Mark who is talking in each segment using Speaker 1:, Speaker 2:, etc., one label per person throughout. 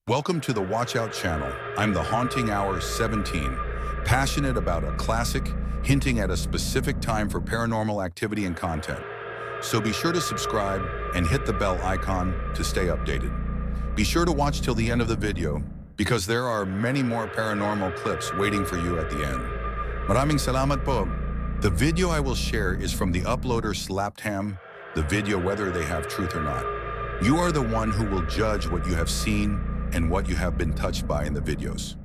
Speaker 1: Welcome to the WatchOut channel. I'm the Haunting Hour 17, passionate about a classic, hinting at a specific time for paranormal activity and content. So be sure to subscribe and hit the bell icon to stay updated. Be sure to watch till the end of the video because there are many more paranormal clips waiting for you at the end. Maraming salamat po. The video I will share is from the uploader Slaptham, the video whether they have truth or not. You are the one who will judge what you have seen and what you have been touched by in the videos.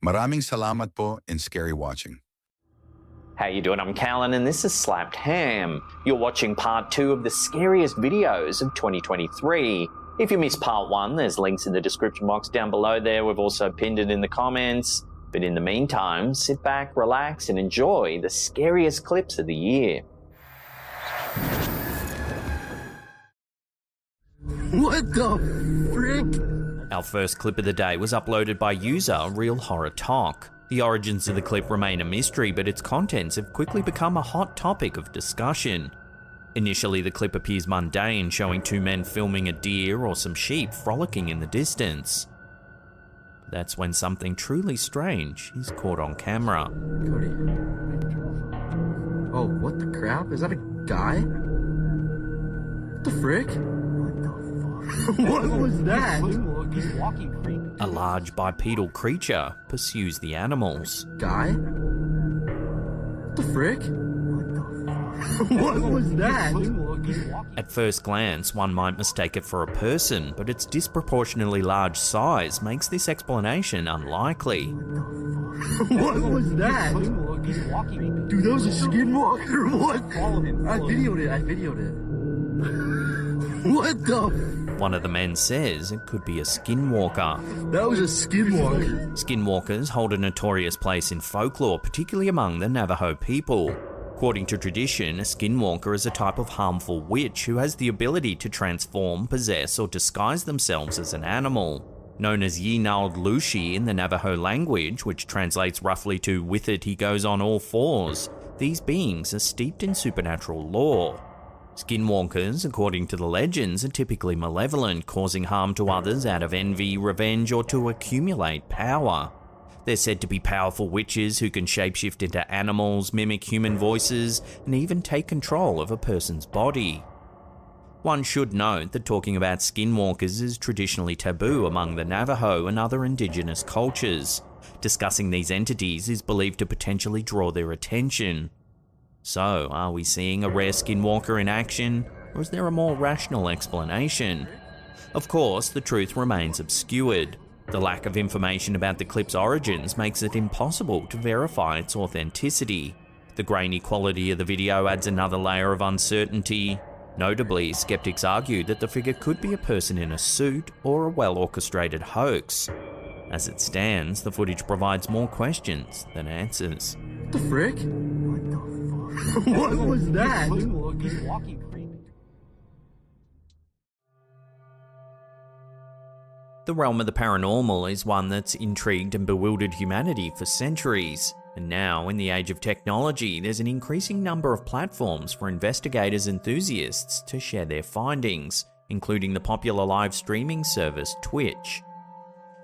Speaker 1: Maraming salamat po and scary watching.
Speaker 2: How you doing? I'm Callan and this is Slapped Ham. You're watching part 2 of the scariest videos of 2023. If you missed part 1, there's links in the description box down below there. We've also pinned it in the comments. But in the meantime, sit back, relax and enjoy the scariest clips of the year.
Speaker 3: What the frick?
Speaker 2: Our first clip of the day was uploaded by user Real Horror Talk. The origins of the clip remain a mystery, but its contents have quickly become a hot topic of discussion. Initially, the clip appears mundane, showing two men filming a deer or some sheep frolicking in the distance. That's when something truly strange is caught on camera.
Speaker 3: Cody. Oh, what the crap? Is that a guy? What the frick? What was that?
Speaker 4: He's walking creepy.
Speaker 2: A large bipedal creature pursues the animals.
Speaker 3: Guy? What the frick? What was that?
Speaker 2: At first glance, one might mistake it for a person, but its disproportionately large size makes this explanation unlikely.
Speaker 3: What was that?
Speaker 4: He's walking.
Speaker 3: Dude, that was a skinwalker. What?
Speaker 4: Follow him.
Speaker 3: I videoed it. What the?
Speaker 2: One of the men says it could be a skinwalker.
Speaker 3: That was a skinwalker.
Speaker 2: Skinwalkers hold a notorious place in folklore, particularly among the Navajo people. According to tradition, a skinwalker is a type of harmful witch who has the ability to transform, possess, or disguise themselves as an animal. Known as Yinald Lushi in the Navajo language, which translates roughly to "with it he goes on all fours," these beings are steeped in supernatural lore. Skinwalkers, according to the legends, are typically malevolent, causing harm to others out of envy, revenge, or to accumulate power. They're said to be powerful witches who can shapeshift into animals, mimic human voices, and even take control of a person's body. One should note that talking about skinwalkers is traditionally taboo among the Navajo and other indigenous cultures. Discussing these entities is believed to potentially draw their attention. So, are we seeing a rare skinwalker in action, or is there a more rational explanation? Of course, the truth remains obscured. The lack of information about the clip's origins makes it impossible to verify its authenticity. The grainy quality of the video adds another layer of uncertainty. Notably, skeptics argue that the figure could be a person in a suit or a well-orchestrated hoax. As it stands, the footage provides more questions than answers.
Speaker 3: What the frick? What was that?
Speaker 4: He's walking creepy.
Speaker 2: The realm of the paranormal is one that's intrigued and bewildered humanity for centuries. And now, in the age of technology, there's an increasing number of platforms for investigators and enthusiasts to share their findings, including the popular live streaming service Twitch.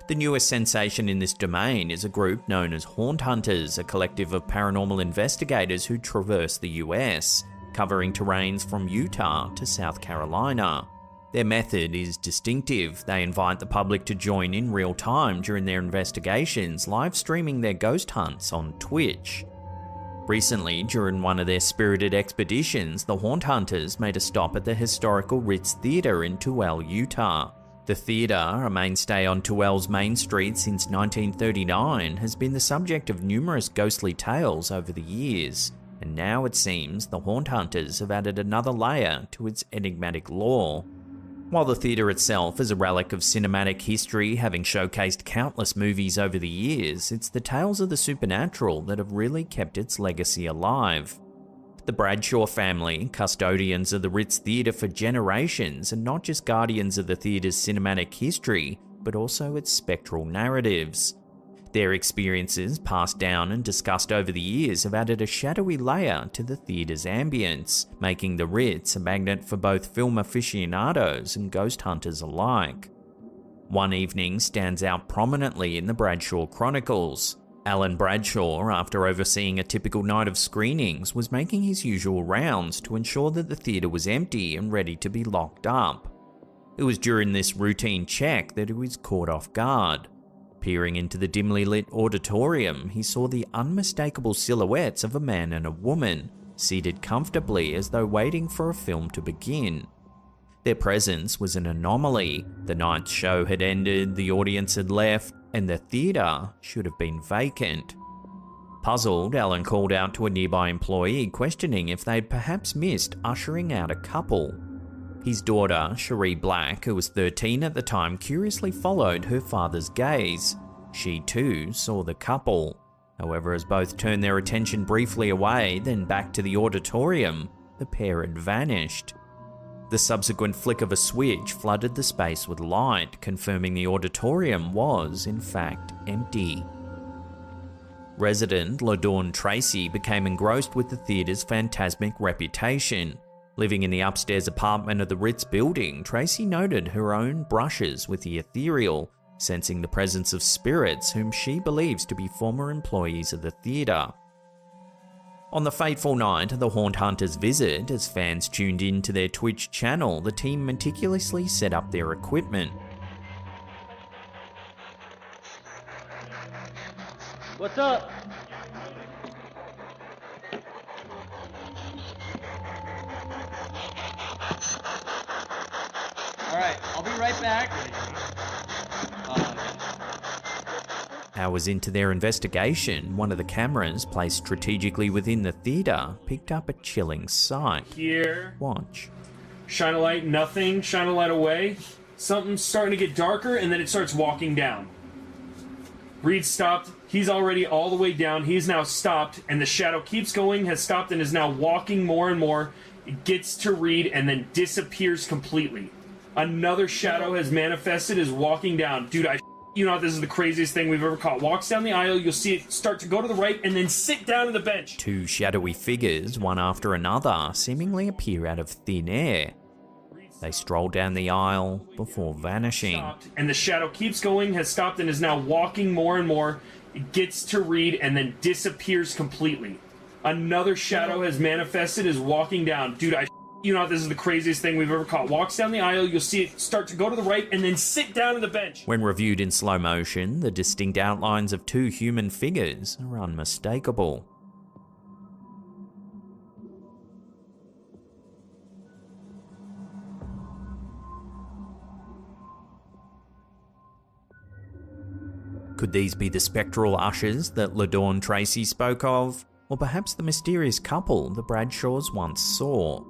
Speaker 2: The newest sensation in this domain is a group known as Haunt Hunters, a collective of paranormal investigators who traverse the US, covering terrains from Utah to South Carolina. Their method is distinctive. They invite the public to join in real time during their investigations, live streaming their ghost hunts on Twitch. Recently, during one of their spirited expeditions, the Haunt Hunters made a stop at the historical Ritz Theater in Tooele, Utah. The theatre, a mainstay on Tooele's main street since 1939, has been the subject of numerous ghostly tales over the years, and now it seems the Haunt Hunters have added another layer to its enigmatic lore. While the theatre itself is a relic of cinematic history, having showcased countless movies over the years, it's the tales of the supernatural that have really kept its legacy alive. The Bradshaw family, custodians of the Ritz Theatre for generations, are not just guardians of the theatre's cinematic history, but also its spectral narratives. Their experiences, passed down and discussed over the years, have added a shadowy layer to the theatre's ambience, making the Ritz a magnet for both film aficionados and ghost hunters alike. One evening stands out prominently in the Bradshaw Chronicles. Alan Bradshaw, after overseeing a typical night of screenings, was making his usual rounds to ensure that the theatre was empty and ready to be locked up. It was during this routine check that he was caught off guard. Peering into the dimly lit auditorium, he saw the unmistakable silhouettes of a man and a woman, seated comfortably as though waiting for a film to begin. Their presence was an anomaly. The night's show had ended, the audience had left, and the theatre should have been vacant. Puzzled, Alan called out to a nearby employee, questioning if they'd perhaps missed ushering out a couple. His daughter, Cherie Black, who was 13 at the time, curiously followed her father's gaze. She too saw the couple. However, as both turned their attention briefly away, then back to the auditorium, the pair had vanished. The subsequent flick of a switch flooded the space with light, confirming the auditorium was, in fact, empty. Resident LaDawn Tracy became engrossed with the theatre's phantasmic reputation. Living in the upstairs apartment of the Ritz building, Tracy noted her own brushes with the ethereal, sensing the presence of spirits whom she believes to be former employees of the theatre. On the fateful night of the Haunt Hunters' visit, as fans tuned in to their Twitch channel, the team meticulously set up their equipment.
Speaker 5: What's up? Alright, I'll be right back.
Speaker 2: Hours into their investigation, one of the cameras placed strategically within the theatre picked up a chilling sight.
Speaker 6: Here.
Speaker 2: Watch.
Speaker 6: Shine a light, nothing. Shine a light away. Something's starting to get darker, and then it starts walking down. Reed stopped. He's already all the way down. He's now stopped, and the shadow keeps going, has stopped, and is now walking more and more. It gets to Reed, and then disappears completely. Another shadow has manifested, is walking down. Dude, you know, this is the craziest thing we've ever caught. Walks down the aisle, you'll see it start to go to the right and then sit down on the bench.
Speaker 2: Two shadowy figures, one after another, seemingly appear out of thin air. They stroll down the aisle before vanishing.
Speaker 6: And the shadow keeps going, has stopped, and is now walking more and more. It gets to Reed and then disappears completely. Another shadow has manifested, is walking down. Dude, you know, this is the craziest thing we've ever caught. Walks down the aisle, you'll see it start to go to the right and then sit down on the bench.
Speaker 2: When reviewed in slow motion, the distinct outlines of two human figures are unmistakable. Could these be the spectral ushers that LaDawn Tracy spoke of? Or perhaps the mysterious couple the Bradshaws once saw?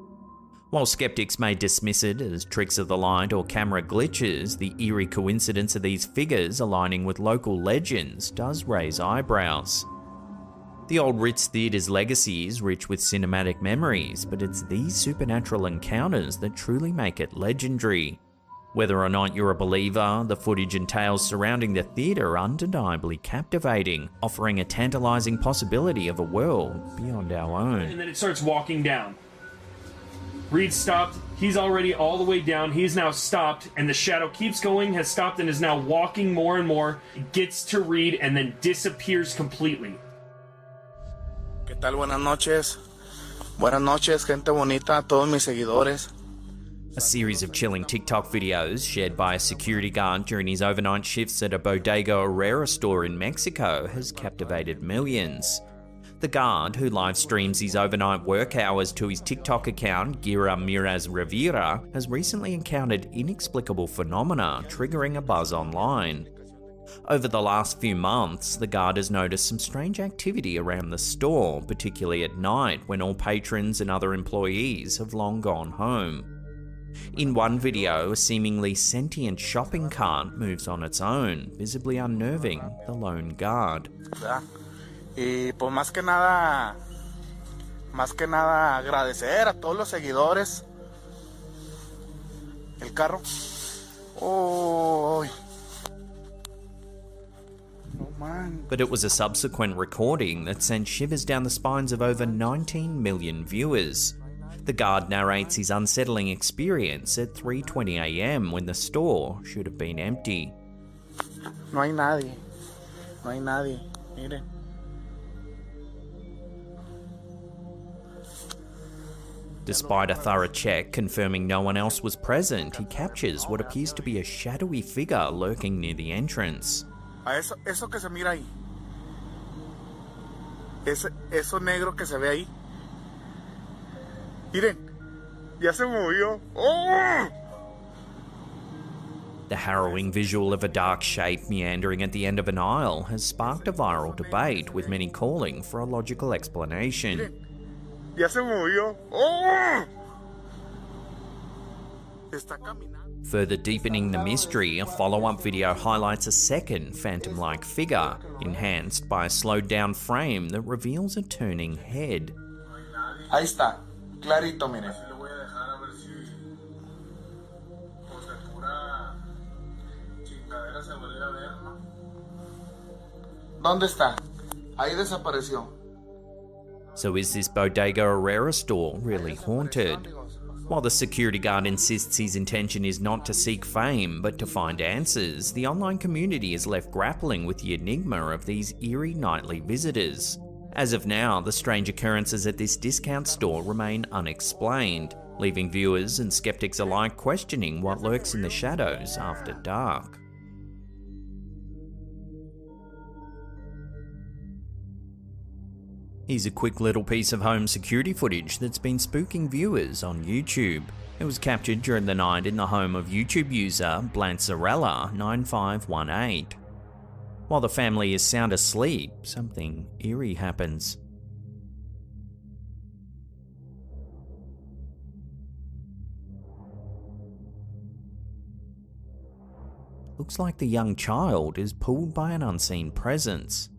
Speaker 2: While skeptics may dismiss it as tricks of the light or camera glitches, the eerie coincidence of these figures aligning with local legends does raise eyebrows. The old Ritz Theatre's legacy is rich with cinematic memories, but it's these supernatural encounters that truly make it legendary. Whether or not you're a believer, the footage and tales surrounding the theatre are undeniably captivating, offering a tantalizing possibility of a world beyond our own.
Speaker 6: And then it starts walking down. Reed stopped. He's already all the way down. He's now stopped, and the shadow keeps going, has stopped, and is now walking more and more. It gets to Reed and then disappears completely.
Speaker 7: ¿Qué tal? Buenas noches. Buenas noches, gente bonita, a todos mis seguidores.
Speaker 2: A series of chilling TikTok videos shared by a security guard during his overnight shifts at a Bodega Herrera store in Mexico has captivated millions. The guard, who live streams his overnight work hours to his TikTok account, Gira Miraz Rivera, has recently encountered inexplicable phenomena triggering a buzz online. Over the last few months, the guard has noticed some strange activity around the store, particularly at night when all patrons and other employees have long gone home. In one video, a seemingly sentient shopping cart moves on its own, visibly unnerving the lone guard.
Speaker 7: Y pues más que nada agradecer a todos los seguidores. El carro. Oh, no man.
Speaker 2: But it was a subsequent recording that sent shivers down the spines of over 19 million viewers. The guard narrates his unsettling experience at 3:20 AM when the store should have been empty.
Speaker 7: No hay nadie. No hay nadie. Miren.
Speaker 2: Despite a thorough check confirming no one else was present, he captures what appears to be a shadowy figure lurking near the entrance.
Speaker 7: Eso que se mira ahí. Eso negro que se ve ahí. Miren. Ya se movió. ¡Oh!
Speaker 2: The harrowing visual of a dark shape meandering at the end of an aisle has sparked a viral debate, with many calling for a logical explanation.
Speaker 7: Ya se movió. ¡Oh! Está caminando.
Speaker 2: Further deepening the mystery, a follow-up video highlights a second phantom-like figure, enhanced by a slowed-down frame that reveals a turning head.
Speaker 7: Ahí está. Clarito, miren. ¿Dónde está? Ahí desapareció.
Speaker 2: So is this Bodega Herrera store really haunted? While the security guard insists his intention is not to seek fame, but to find answers, the online community is left grappling with the enigma of these eerie nightly visitors. As of now, the strange occurrences at this discount store remain unexplained, leaving viewers and skeptics alike questioning what lurks in the shadows after dark. Here's a quick little piece of home security footage that's been spooking viewers on YouTube. It was captured during the night in the home of YouTube user Blantzarella9518. While the family is sound asleep, something eerie happens. Looks like the young child is pulled by an unseen presence.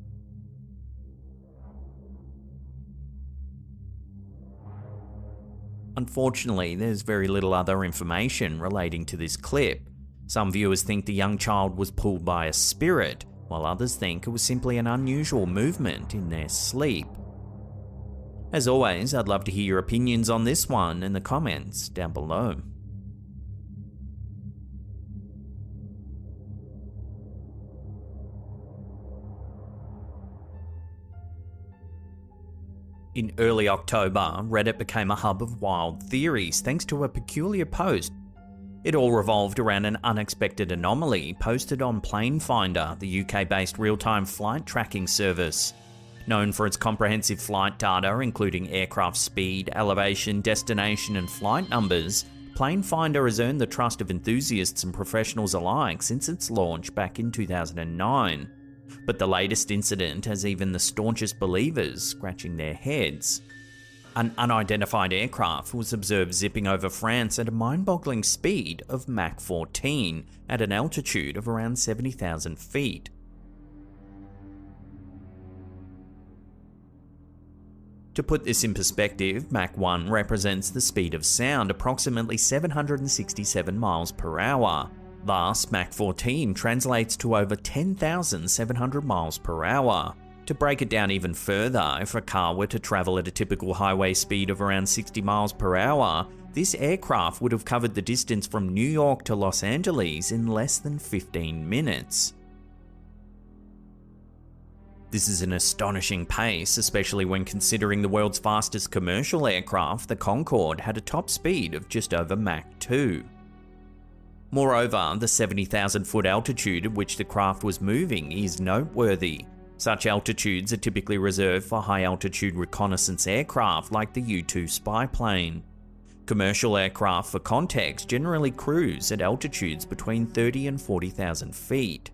Speaker 2: Unfortunately, there's very little other information relating to this clip. Some viewers think the young child was pulled by a spirit, while others think it was simply an unusual movement in their sleep. As always, I'd love to hear your opinions on this one in the comments down below. In early October, Reddit became a hub of wild theories thanks to a peculiar post. It all revolved around an unexpected anomaly posted on Planefinder, the UK-based real-time flight tracking service. Known for its comprehensive flight data, including aircraft speed, elevation, destination, and flight numbers, Planefinder has earned the trust of enthusiasts and professionals alike since its launch back in 2009. But the latest incident has even the staunchest believers scratching their heads. An unidentified aircraft was observed zipping over France at a mind-boggling speed of Mach 14 at an altitude of around 70,000 feet. To put this in perspective, Mach 1 represents the speed of sound, approximately 767 miles per hour. Thus, Mach 14 translates to over 10,700 miles per hour. To break it down even further, if a car were to travel at a typical highway speed of around 60 miles per hour, this aircraft would have covered the distance from New York to Los Angeles in less than 15 minutes. This is an astonishing pace, especially when considering the world's fastest commercial aircraft, the Concorde, had a top speed of just over Mach 2. Moreover, the 70,000-foot altitude at which the craft was moving is noteworthy. Such altitudes are typically reserved for high-altitude reconnaissance aircraft like the U-2 spy plane. Commercial aircraft, for context, generally cruise at altitudes between 30 and 40,000 feet.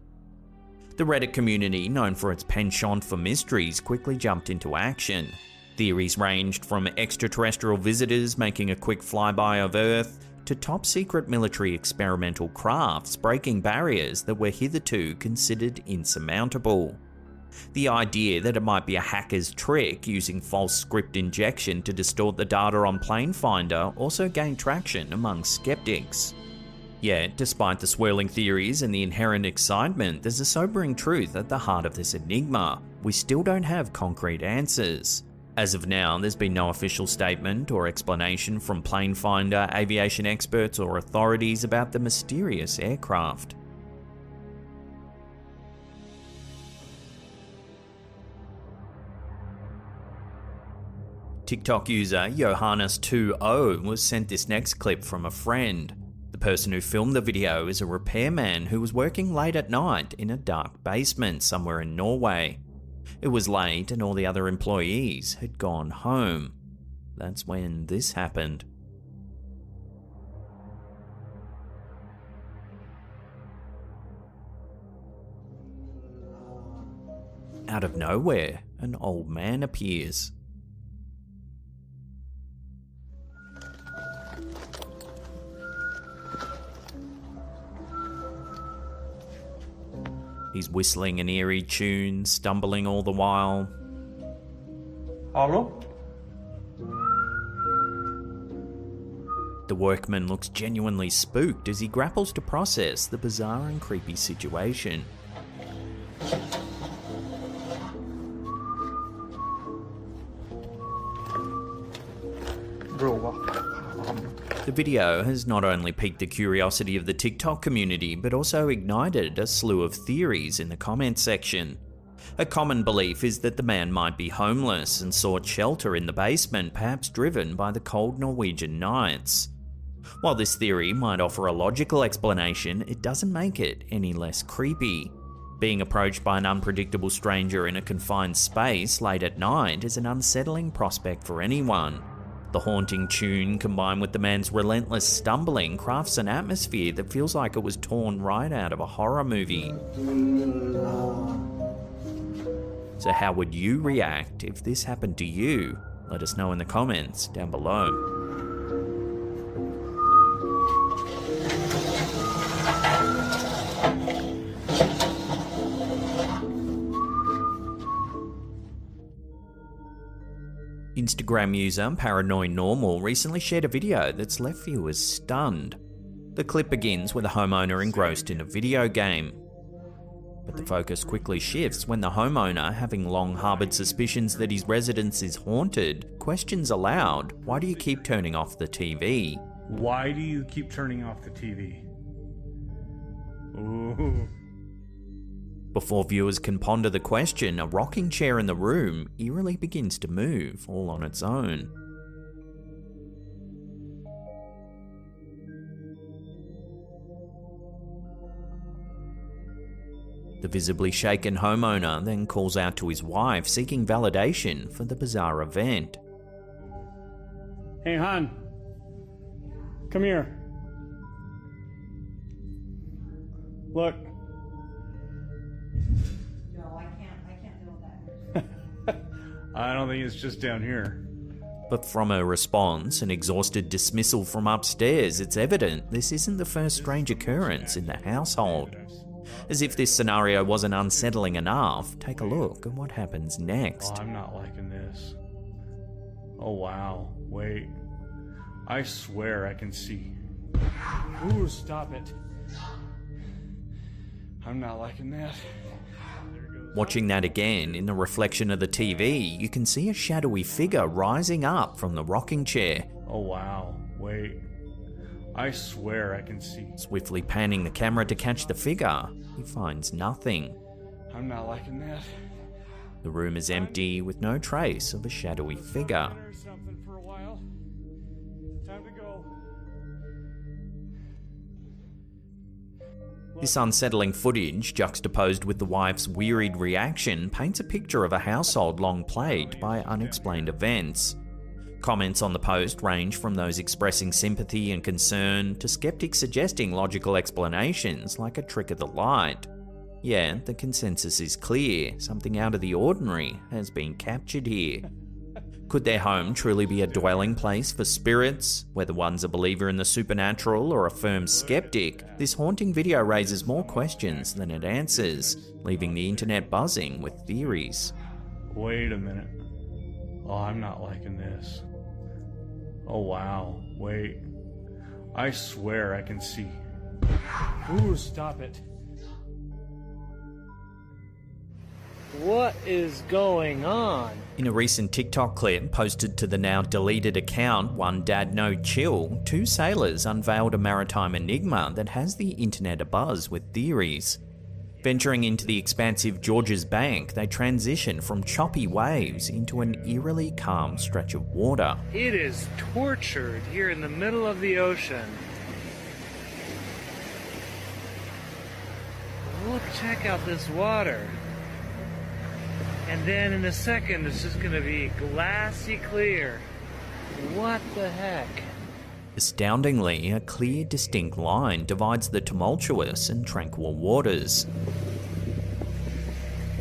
Speaker 2: The Reddit community, known for its penchant for mysteries, quickly jumped into action. Theories ranged from extraterrestrial visitors making a quick flyby of Earth, to top-secret military experimental crafts breaking barriers that were hitherto considered insurmountable. The idea that it might be a hacker's trick using false script injection to distort the data on Planefinder also gained traction among skeptics. Yet, despite the swirling theories and the inherent excitement, there's a sobering truth at the heart of this enigma. We still don't have concrete answers. As of now, there's been no official statement or explanation from Planefinder, aviation experts, or authorities about the mysterious aircraft. TikTok user Johannes20 was sent this next clip from a friend. The person who filmed the video is a repairman who was working late at night in a dark basement somewhere in Norway. It was late and all the other employees had gone home. That's when this happened. Out of nowhere, an old man appears. He's whistling an eerie tune, stumbling all the while.
Speaker 3: Hello?
Speaker 2: The workman looks genuinely spooked as he grapples to process the bizarre and creepy situation. The video has not only piqued the curiosity of the TikTok community, but also ignited a slew of theories in the comments section. A common belief is that the man might be homeless and sought shelter in the basement, perhaps driven by the cold Norwegian nights. While this theory might offer a logical explanation, it doesn't make it any less creepy. Being approached by an unpredictable stranger in a confined space late at night is an unsettling prospect for anyone. The haunting tune, combined with the man's relentless stumbling, crafts an atmosphere that feels like it was torn right out of a horror movie. So how would you react if this happened to you? Let us know in the comments down below. Instagram user Paranormal recently shared a video that's left viewers stunned. The clip begins with a homeowner engrossed in a video game. But the focus quickly shifts when the homeowner, having long harbored suspicions that his residence is haunted, questions aloud, "Why do you keep turning off the TV?"
Speaker 8: Why do you keep turning off the TV? Ooh.
Speaker 2: Before viewers can ponder the question, a rocking chair in the room eerily begins to move all on its own. The visibly shaken homeowner then calls out to his wife, seeking validation for the bizarre event.
Speaker 8: Hey, hon. Come here. Look.
Speaker 9: No, I can't deal with that.
Speaker 8: I don't think it's just down here.
Speaker 2: But from her response, an exhausted dismissal from upstairs, it's evident this isn't the first strange occurrence in the household. As if this scenario wasn't unsettling enough, take a look at what happens next.
Speaker 8: Oh, I'm not liking this. Oh, wow. Wait. I swear I can see. Ooh, stop it. I'm not liking that.
Speaker 2: Watching that again, in the reflection of the TV, you can see a shadowy figure rising up from the rocking chair.
Speaker 8: Oh, wow. Wait. I swear I can see.
Speaker 2: Swiftly panning the camera to catch the figure, he finds nothing.
Speaker 8: I'm not liking that.
Speaker 2: The room is empty with no trace of a shadowy figure.
Speaker 8: There's something for a while. Time to go.
Speaker 2: This unsettling footage, juxtaposed with the wife's wearied reaction, paints a picture of a household long plagued by unexplained events. Comments on the post range from those expressing sympathy and concern to skeptics suggesting logical explanations like a trick of the light. Yeah, the consensus is clear, something out of the ordinary has been captured here. Could their home truly be a dwelling place for spirits? Whether one's a believer in the supernatural or a firm skeptic, this haunting video raises more questions than it answers, leaving the internet buzzing with theories.
Speaker 8: Wait a minute. Oh, I'm not liking this. Oh, wow. Wait. I swear I can see. Ooh, stop it.
Speaker 5: What is going on?
Speaker 2: In a recent TikTok clip posted to the now deleted account One Dad No Chill, two sailors unveiled a maritime enigma that has the internet abuzz with theories. Venturing into the expansive George's Bank, they transition from choppy waves into an eerily calm stretch of water.
Speaker 5: It is tortured here in the middle of the ocean. Look, check out this water. And then in a second, it's just gonna be glassy clear. What the heck?
Speaker 2: Astoundingly, a clear, distinct line divides the tumultuous and tranquil waters.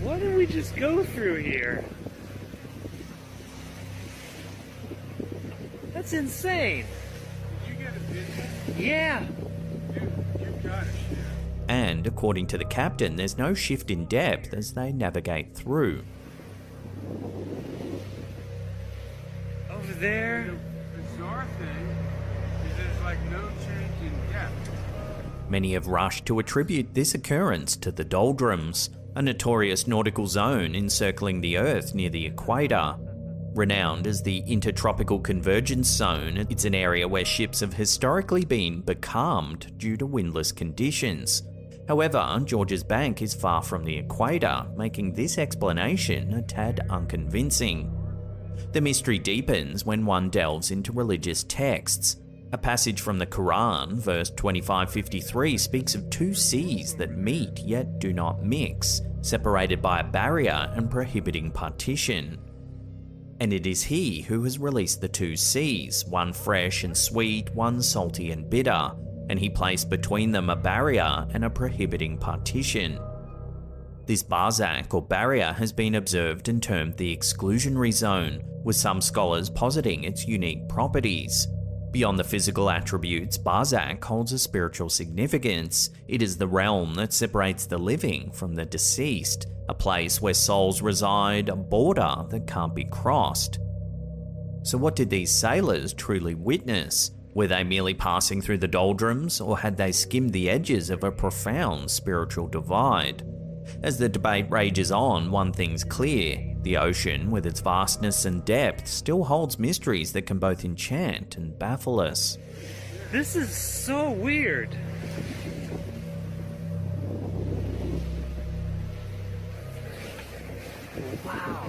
Speaker 5: What did we just go through here? That's insane.
Speaker 8: Did you get a vision?
Speaker 5: Yeah.
Speaker 8: You got it.
Speaker 2: And, according to the captain, there's no shift in depth as they navigate through.
Speaker 5: Over there.
Speaker 8: The bizarre thing is there's like no change in depth.
Speaker 2: Many have rushed to attribute this occurrence to the doldrums, a notorious nautical zone encircling the Earth near the equator. Renowned as the Intertropical Convergence Zone, it's an area where ships have historically been becalmed due to windless conditions. However, George's Bank is far from the equator, making this explanation a tad unconvincing. The mystery deepens when one delves into religious texts. A passage from the Quran, verse 2553, speaks of two seas that meet yet do not mix, separated by a barrier and prohibiting partition. And it is he who has released the two seas, one fresh and sweet, one salty and bitter, and he placed between them a barrier and a prohibiting partition. This barzak or barrier has been observed and termed the exclusionary zone, with some scholars positing its unique properties. Beyond the physical attributes, barzak holds a spiritual significance. It is the realm that separates the living from the deceased, a place where souls reside, a border that can't be crossed. So what did these sailors truly witness? Were they merely passing through the doldrums, or had they skimmed the edges of a profound spiritual divide? As the debate rages on, one thing's clear. The ocean, with its vastness and depth, still holds mysteries that can both enchant and baffle us.
Speaker 5: This is so weird. Wow.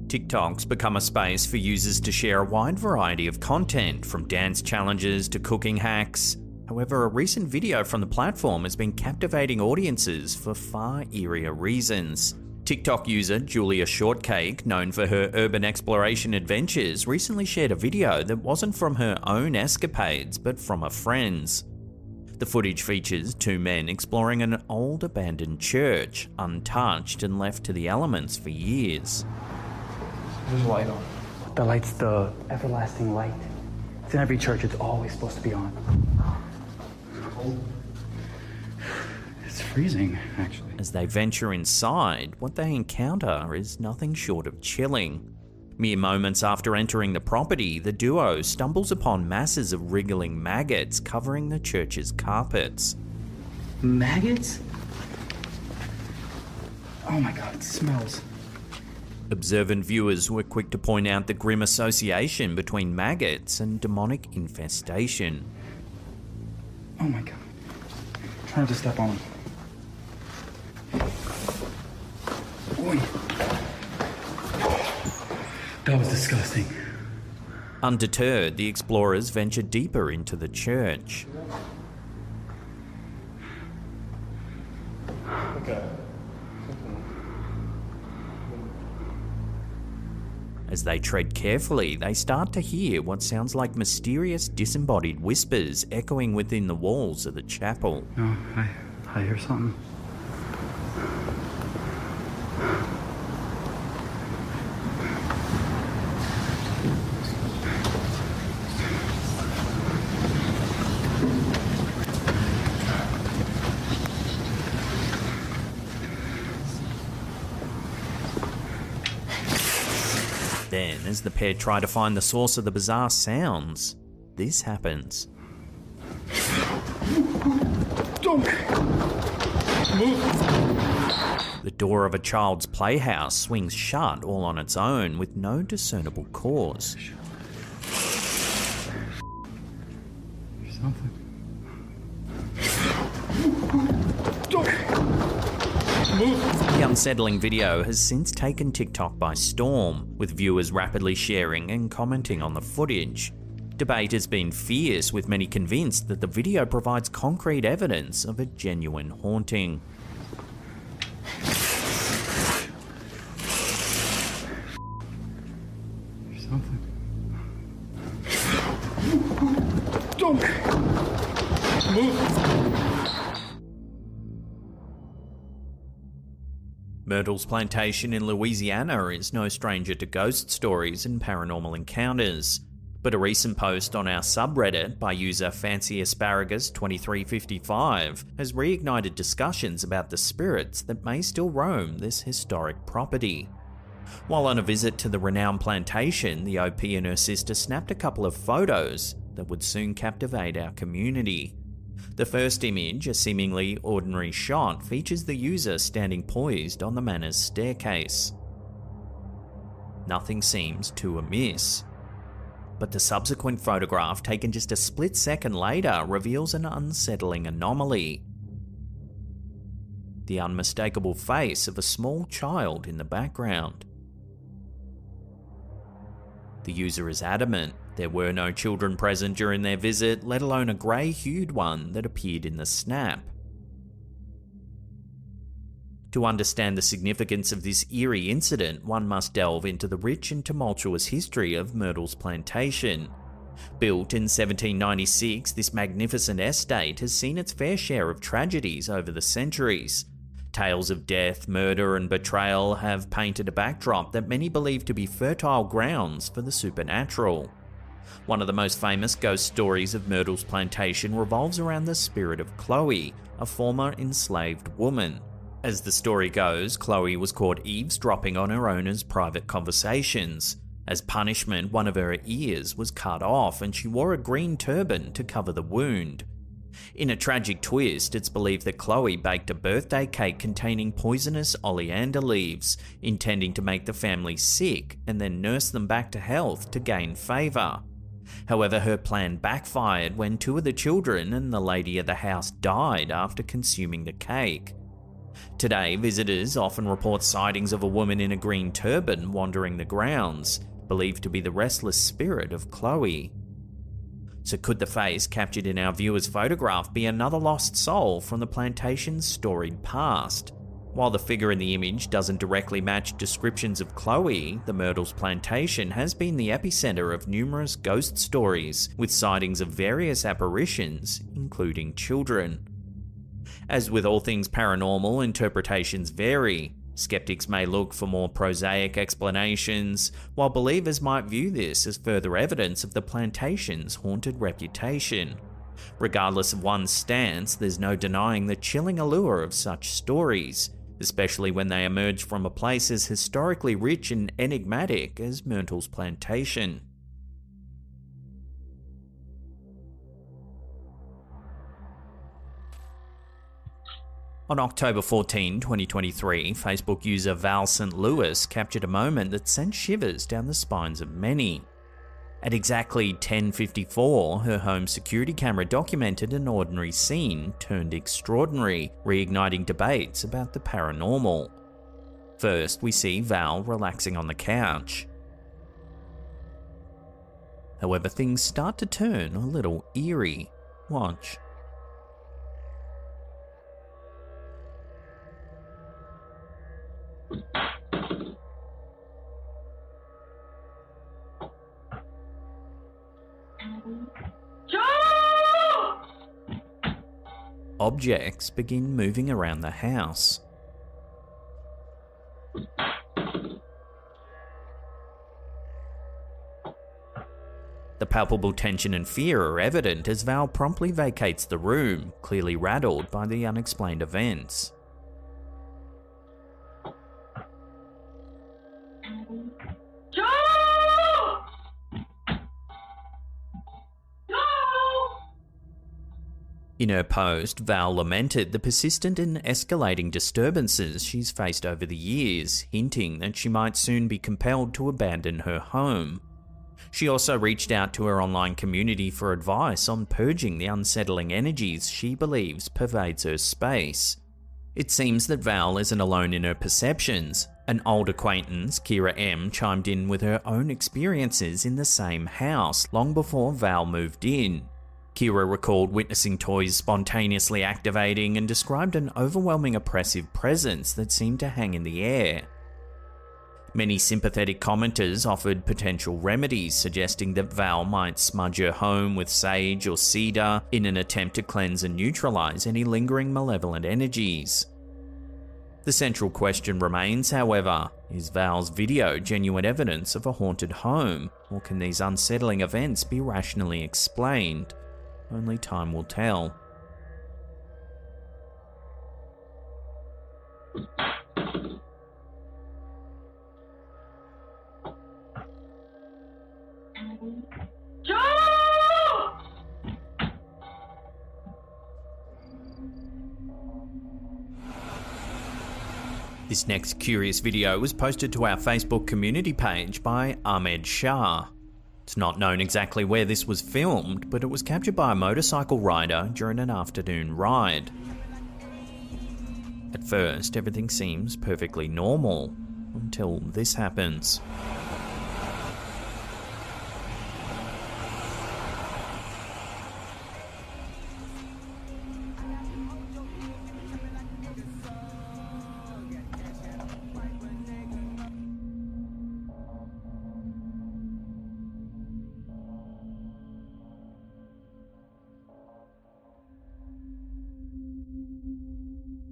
Speaker 2: TikTok's become a space for users to share a wide variety of content, from dance challenges to cooking hacks. However, a recent video from the platform has been captivating audiences for far eerier reasons. TikTok user Julia Shortcake, known for her urban exploration adventures, recently shared a video that wasn't from her own escapades, but from a friend's. The footage features two men exploring an old abandoned church, untouched and left to the elements for years.
Speaker 3: There's a light on. The light's the everlasting light. It's in every church. It's always supposed to be on. It's freezing, actually.
Speaker 2: As they venture inside, what they encounter is nothing short of chilling. Mere moments after entering the property, the duo stumbles upon masses of wriggling maggots covering the church's carpets.
Speaker 3: Maggots? Oh my god, it smells.
Speaker 2: Observant viewers were quick to point out the grim association between maggots and demonic infestation.
Speaker 3: Oh my god. Trying to step on them. Boy. That was disgusting.
Speaker 2: Undeterred, the explorers ventured deeper into the church.
Speaker 8: Okay.
Speaker 2: As they tread carefully, they start to hear what sounds like mysterious disembodied whispers echoing within the walls of the chapel.
Speaker 3: No, I hear something.
Speaker 2: Then, as the pair try to find the source of the bizarre sounds, this happens.
Speaker 3: Don't move.
Speaker 2: The door of a child's playhouse swings shut all on its own with no discernible cause.
Speaker 3: Something.
Speaker 2: The unsettling video has since taken TikTok by storm, with viewers rapidly sharing and commenting on the footage. Debate has been fierce, with many convinced that the video provides concrete evidence of a genuine haunting.
Speaker 3: Something.
Speaker 2: Myrtle's Plantation in Louisiana is no stranger to ghost stories and paranormal encounters, but a recent post on our subreddit by user FancyAsparagus2355 has reignited discussions about the spirits that may still roam this historic property. While on a visit to the renowned plantation, the OP and her sister snapped a couple of photos that would soon captivate our community. The first image, a seemingly ordinary shot, features the user standing poised on the manor's staircase. Nothing seems too amiss. But the subsequent photograph, taken just a split second later, reveals an unsettling anomaly. The unmistakable face of a small child in the background. The user is adamant there were no children present during their visit, let alone a grey-hued one that appeared in the snap. To understand the significance of this eerie incident, one must delve into the rich and tumultuous history of Myrtle's Plantation. Built in 1796, this magnificent estate has seen its fair share of tragedies over the centuries. Tales of death, murder, and betrayal have painted a backdrop that many believe to be fertile grounds for the supernatural. One of the most famous ghost stories of Myrtle's Plantation revolves around the spirit of Chloe, a former enslaved woman. As the story goes, Chloe was caught eavesdropping on her owner's private conversations. As punishment, one of her ears was cut off and she wore a green turban to cover the wound. In a tragic twist, it's believed that Chloe baked a birthday cake containing poisonous oleander leaves, intending to make the family sick and then nurse them back to health to gain favour. However, her plan backfired when two of the children and the lady of the house died after consuming the cake. Today, visitors often report sightings of a woman in a green turban wandering the grounds, believed to be the restless spirit of Chloe. So could the face captured in our viewer's photograph be another lost soul from the plantation's storied past? While the figure in the image doesn't directly match descriptions of Chloe, the Myrtle's Plantation has been the epicenter of numerous ghost stories, with sightings of various apparitions, including children. As with all things paranormal, interpretations vary. Skeptics may look for more prosaic explanations, while believers might view this as further evidence of the plantation's haunted reputation. Regardless of one's stance, there's no denying the chilling allure of such stories, especially when they emerge from a place as historically rich and enigmatic as Myrtle's Plantation. On October 14, 2023, Facebook user Val St. Louis captured a moment that sent shivers down the spines of many. At exactly 10:54, her home security camera documented an ordinary scene turned extraordinary, reigniting debates about the paranormal. First, we see Val relaxing on the couch. However, things start to turn a little eerie. Watch. Objects begin moving around the house. The palpable tension and fear are evident as Val promptly vacates the room, clearly rattled by the unexplained events. In her post, Val lamented the persistent and escalating disturbances she's faced over the years, hinting that she might soon be compelled to abandon her home. She also reached out to her online community for advice on purging the unsettling energies she believes pervades her space. It seems that Val isn't alone in her perceptions. An old acquaintance, Kira M, chimed in with her own experiences in the same house long before Val moved in. Kira recalled witnessing toys spontaneously activating and described an overwhelming oppressive presence that seemed to hang in the air. Many sympathetic commenters offered potential remedies, suggesting that Val might smudge her home with sage or cedar in an attempt to cleanse and neutralize any lingering malevolent energies. The central question remains, however, is Val's video genuine evidence of a haunted home, or can these unsettling events be rationally explained? Only time will tell. This next curious video was posted to our Facebook community page by Ahmed Shah. It's not known exactly where this was filmed, but it was captured by a motorcycle rider during an afternoon ride. At first, everything seems perfectly normal, until this happens.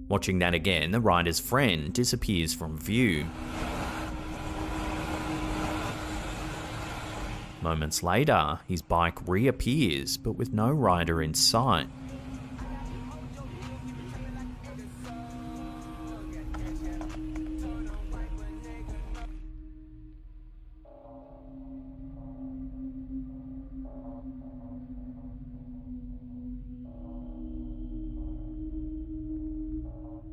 Speaker 2: Watching that again, the rider's friend disappears from view. Moments later, his bike reappears, but with no rider in sight.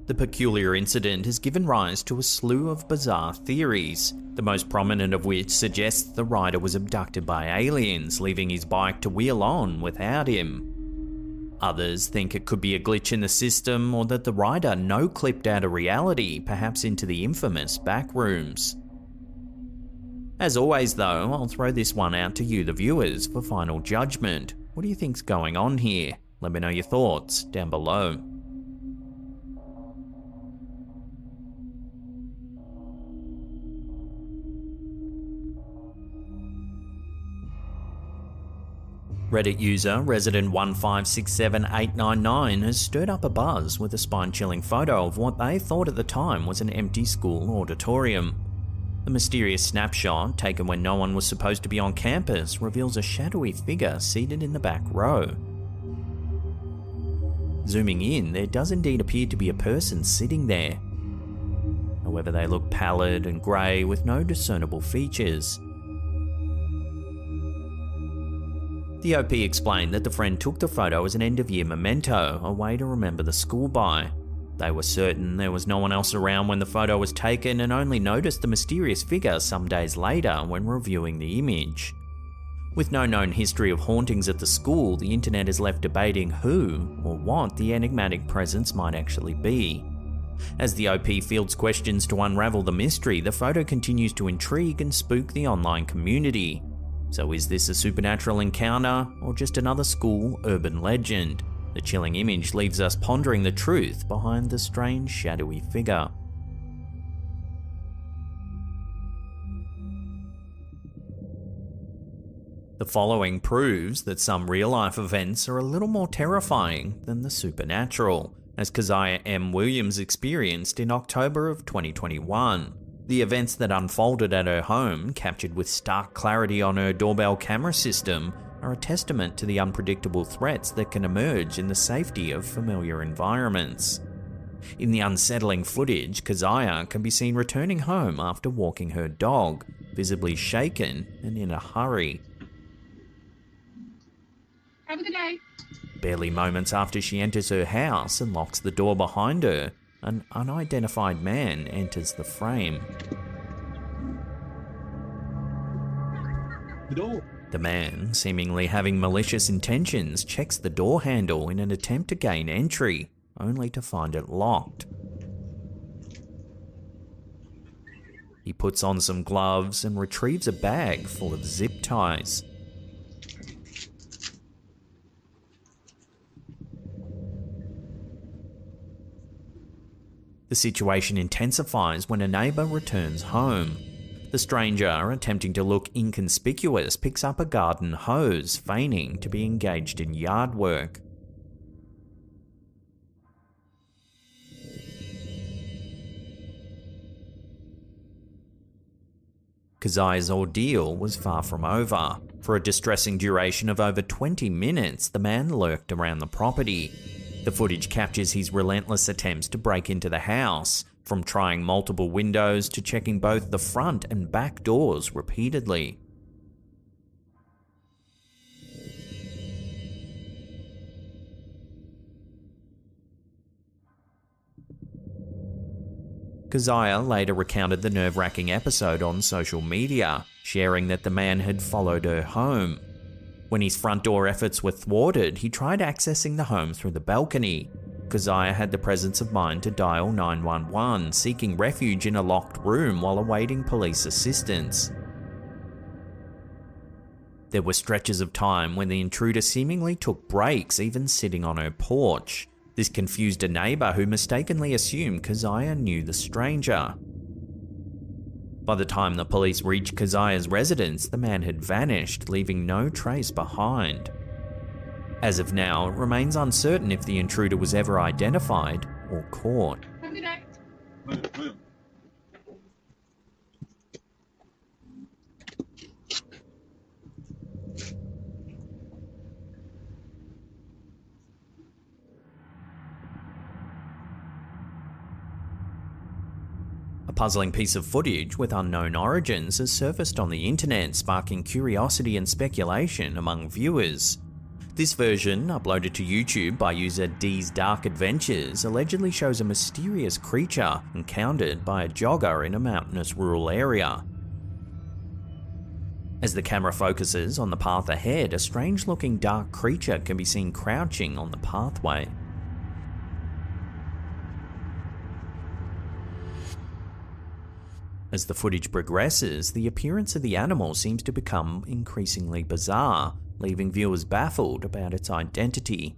Speaker 2: The peculiar incident has given rise to a slew of bizarre theories, the most prominent of which suggests the rider was abducted by aliens, leaving his bike to wheel on without him. Others think it could be a glitch in the system, or that the rider no-clipped out of reality, perhaps into the infamous back rooms. As always though, I'll throw this one out to you, the viewers, for final judgment. What do you think's going on here? Let me know your thoughts down below. Reddit user Resident1567899 has stirred up a buzz with a spine-chilling photo of what they thought at the time was an empty school auditorium. The mysterious snapshot, taken when no one was supposed to be on campus, reveals a shadowy figure seated in the back row. Zooming in, there does indeed appear to be a person sitting there. However, they look pallid and grey with no discernible features. The OP explained that the friend took the photo as an end-of-year memento, a way to remember the school by. They were certain there was no one else around when the photo was taken and only noticed the mysterious figure some days later when reviewing the image. With no known history of hauntings at the school, the internet is left debating who or what the enigmatic presence might actually be. As the OP fields questions to unravel the mystery, the photo continues to intrigue and spook the online community. So is this a supernatural encounter, or just another school urban legend? The chilling image leaves us pondering the truth behind the strange shadowy figure. The following proves that some real-life events are a little more terrifying than the supernatural, as Keziah M. Williams experienced in October of 2021. The events that unfolded at her home, captured with stark clarity on her doorbell camera system, are a testament to the unpredictable threats that can emerge in the safety of familiar environments. In the unsettling footage, Keziah can be seen returning home after walking her dog, visibly shaken and in a hurry.
Speaker 9: Have a good day.
Speaker 2: Barely moments after she enters her house and locks the door behind her, an unidentified man enters the frame. The man, seemingly having malicious intentions, checks the door handle in an attempt to gain entry, only to find it locked. He puts on some gloves and retrieves a bag full of zip ties. The situation intensifies when a neighbour returns home. The stranger, attempting to look inconspicuous, picks up a garden hose, feigning to be engaged in yard work. Keziah's ordeal was far from over. For a distressing duration of over 20 minutes, the man lurked around the property. The footage captures his relentless attempts to break into the house, from trying multiple windows to checking both the front and back doors repeatedly. Keziah later recounted the nerve-wracking episode on social media, sharing that the man had followed her home. When his front door efforts were thwarted, he tried accessing the home through the balcony. Keziah had the presence of mind to dial 911, seeking refuge in a locked room while awaiting police assistance. There were stretches of time when the intruder seemingly took breaks, even sitting on her porch. This confused a neighbour who mistakenly assumed Keziah knew the stranger. By the time the police reached Keziah's residence, the man had vanished, leaving no trace behind. As of now, it remains uncertain if the intruder was ever identified or caught. A puzzling piece of footage with unknown origins has surfaced on the internet, sparking curiosity and speculation among viewers. This version, uploaded to YouTube by user D's Dark Adventures, allegedly shows a mysterious creature encountered by a jogger in a mountainous rural area. As the camera focuses on the path ahead, a strange-looking dark creature can be seen crouching on the pathway. As the footage progresses, the appearance of the animal seems to become increasingly bizarre, leaving viewers baffled about its identity.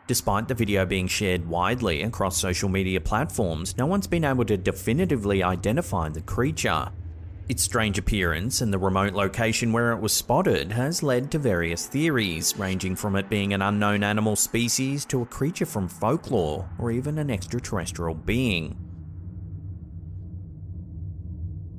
Speaker 2: Despite the video being shared widely across social media platforms, no one's been able to definitively identify the creature. Its strange appearance and the remote location where it was spotted has led to various theories, ranging from it being an unknown animal species to a creature from folklore, or even an extraterrestrial being.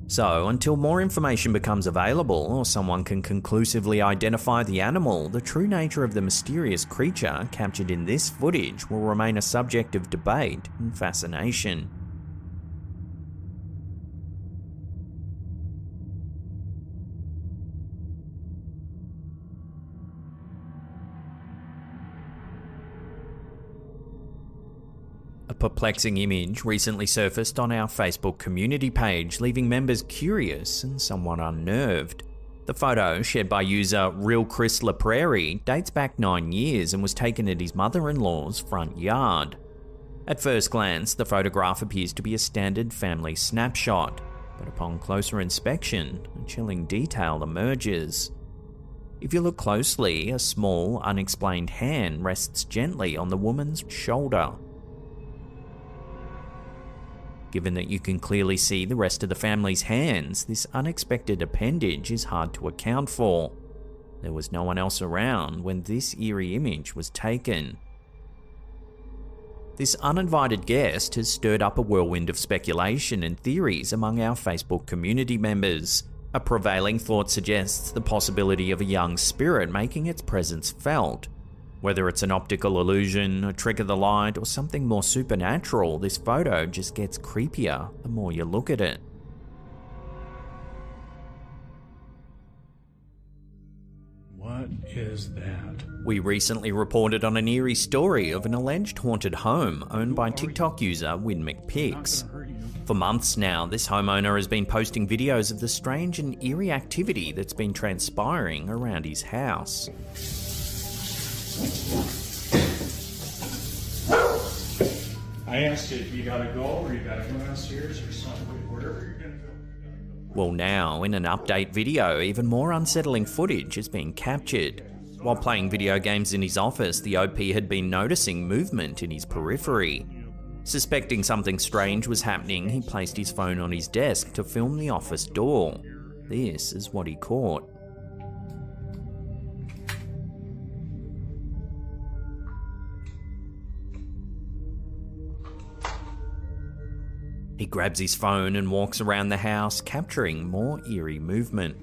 Speaker 2: So, until more information becomes available or someone can conclusively identify the animal, the true nature of the mysterious creature captured in this footage will remain a subject of debate and fascination. A perplexing image recently surfaced on our Facebook community page, leaving members curious and somewhat unnerved. The photo, shared by user Real Chris LaPrairie, dates back 9 years and was taken at his mother-in-law's front yard. At first glance, the photograph appears to be a standard family snapshot, but upon closer inspection, a chilling detail emerges. If you look closely, a small, unexplained hand rests gently on the woman's shoulder. Given that you can clearly see the rest of the family's hands, this unexpected appendage is hard to account for. There was no one else around when this eerie image was taken. This uninvited guest has stirred up a whirlwind of speculation and theories among our Facebook community members. A prevailing thought suggests the possibility of a young spirit making its presence felt. Whether it's an optical illusion, a trick of the light, or something more supernatural, this photo just gets creepier the more you look at it.
Speaker 8: What is that?
Speaker 2: We recently reported on an eerie story of an alleged haunted home owned by TikTok user Win McPix. For months now, this homeowner has been posting videos of the strange and eerie activity that's been transpiring around his house.
Speaker 8: I asked you if you gotta go or you gotta go downstairs or something, wherever you're gonna go.
Speaker 2: Well, now, in an update video, even more unsettling footage has been captured. While playing video games in his office, the OP had been noticing movement in his periphery. Suspecting something strange was happening, he placed his phone on his desk to film the office door. This is what he caught. He grabs his phone and walks around the house, capturing more eerie movement.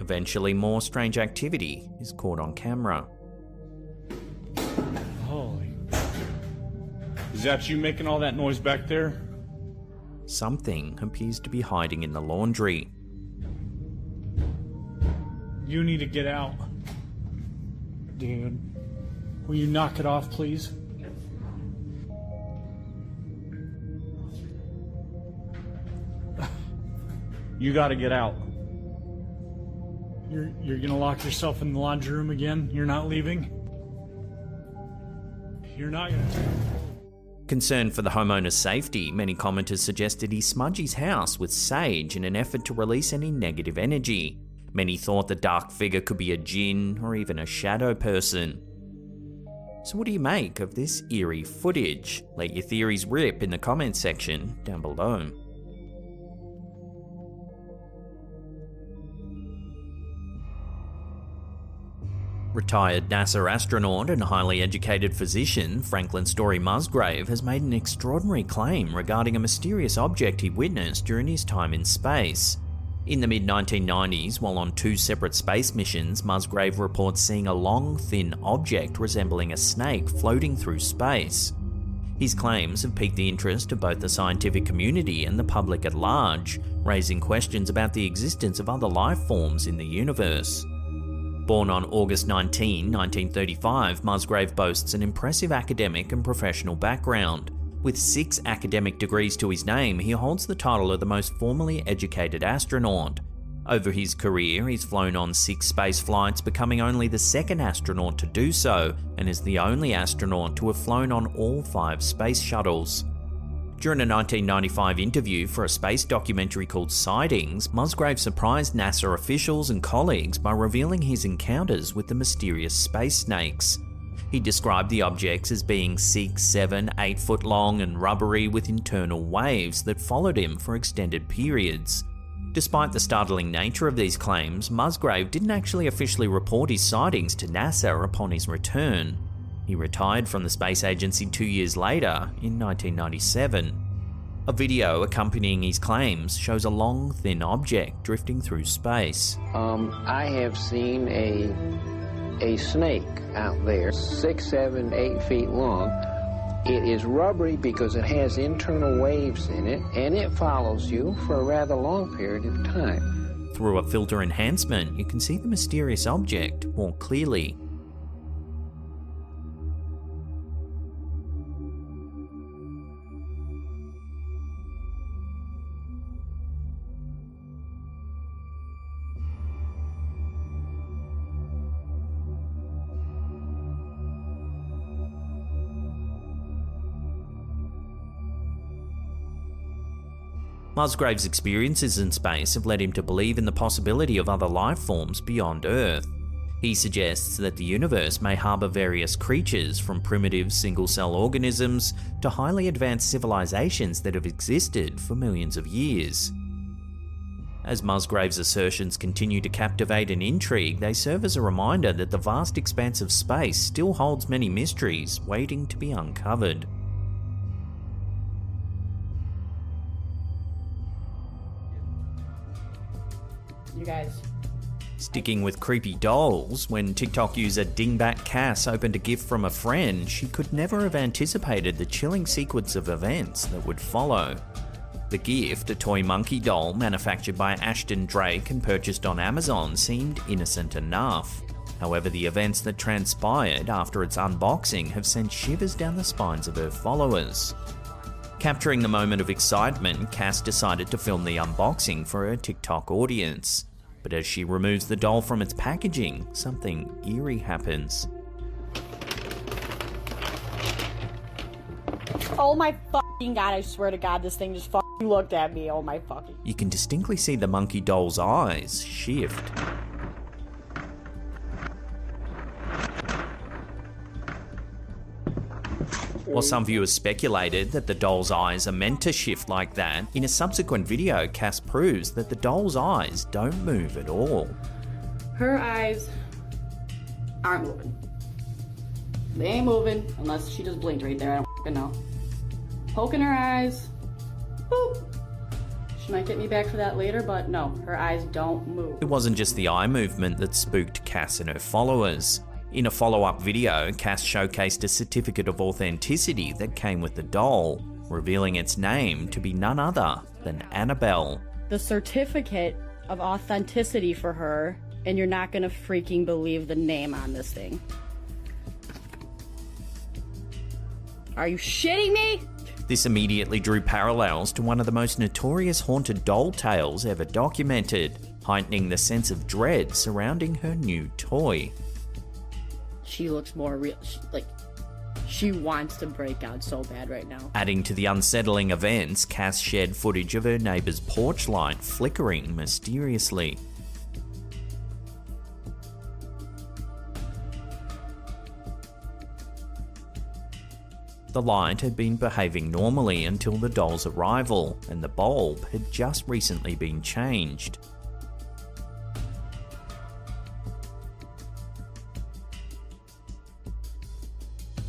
Speaker 2: Eventually, more strange activity is caught on camera.
Speaker 8: Holy. Is that you making all that noise back there?
Speaker 2: Something appears to be hiding in the laundry.
Speaker 8: You need to get out. Dude. Will you knock it off, please? You gotta get out. You're gonna lock yourself in the laundry room again? You're not leaving? You're not gonna...
Speaker 2: Concerned for the homeowner's safety, many commenters suggested he smudge his house with sage in an effort to release any negative energy. Many thought the dark figure could be a djinn or even a shadow person. So what do you make of this eerie footage? Let your theories rip in the comments section down below. Retired NASA astronaut and highly educated physician Franklin Story Musgrave has made an extraordinary claim regarding a mysterious object he witnessed during his time in space. In the mid-1990s, while on 2 separate space missions, Musgrave reports seeing a long, thin object resembling a snake floating through space. His claims have piqued the interest of both the scientific community and the public at large, raising questions about the existence of other life forms in the universe. Born on August 19, 1935, Musgrave boasts an impressive academic and professional background. With 6 academic degrees to his name, he holds the title of the most formally educated astronaut. Over his career, he's flown on 6 space flights, becoming only the 2nd astronaut to do so, and is the only astronaut to have flown on all 5 space shuttles. During a 1995 interview for a space documentary called Sightings, Musgrave surprised NASA officials and colleagues by revealing his encounters with the mysterious space snakes. He described the objects as being 6, 7, 8 foot long and rubbery with internal waves that followed him for extended periods. Despite the startling nature of these claims, Musgrave didn't actually officially report his sightings to NASA upon his return. He retired from the space agency 2 years later, in 1997. A video accompanying his claims shows a long, thin object drifting through space.
Speaker 10: I have seen a snake out there, 6, 7, 8 feet long. It is rubbery because it has internal waves in it, and it follows you for a rather long period of time.
Speaker 2: Through a filter enhancement, you can see the mysterious object more clearly. Musgrave's experiences in space have led him to believe in the possibility of other life forms beyond Earth. He suggests that the universe may harbour various creatures, from primitive single-cell organisms to highly advanced civilizations that have existed for millions of years. As Musgrave's assertions continue to captivate and intrigue, they serve as a reminder that the vast expanse of space still holds many mysteries waiting to be uncovered.
Speaker 9: You guys.
Speaker 2: Sticking with creepy dolls, when TikTok user Dingbat Cass opened a gift from a friend, she could never have anticipated the chilling sequence of events that would follow. The gift, a toy monkey doll manufactured by Ashton Drake and purchased on Amazon, seemed innocent enough. However, the events that transpired after its unboxing have sent shivers down the spines of her followers. Capturing the moment of excitement, Cass decided to film the unboxing for her TikTok audience. But as she removes the doll from its packaging, something eerie happens.
Speaker 11: Oh my fucking god, I swear to god, this thing just fucking looked at me. Oh my fucking...
Speaker 2: You can distinctly see the monkey doll's eyes shift. While some viewers speculated that the doll's eyes are meant to shift like that, in a subsequent video, Cass proves that the doll's eyes don't move at all.
Speaker 11: Her eyes aren't moving. They ain't moving unless she just blinked right there. I don't fucking know. Poking her eyes. Boop. She might get me back for that later, but no, her eyes don't move.
Speaker 2: It wasn't just the eye movement that spooked Cass and her followers. In a follow-up video, Cass showcased a certificate of authenticity that came with the doll, revealing its name to be none other than Annabelle.
Speaker 11: The certificate of authenticity for her, and you're not gonna freaking believe the name on this thing. Are you shitting me?
Speaker 2: This immediately drew parallels to one of the most notorious haunted doll tales ever documented, heightening the sense of dread surrounding her new toy.
Speaker 11: She looks more real, she wants to break out so bad right now.
Speaker 2: Adding to the unsettling events, Cass shared footage of her neighbour's porch light flickering mysteriously. The light had been behaving normally until the doll's arrival, and the bulb had just recently been changed.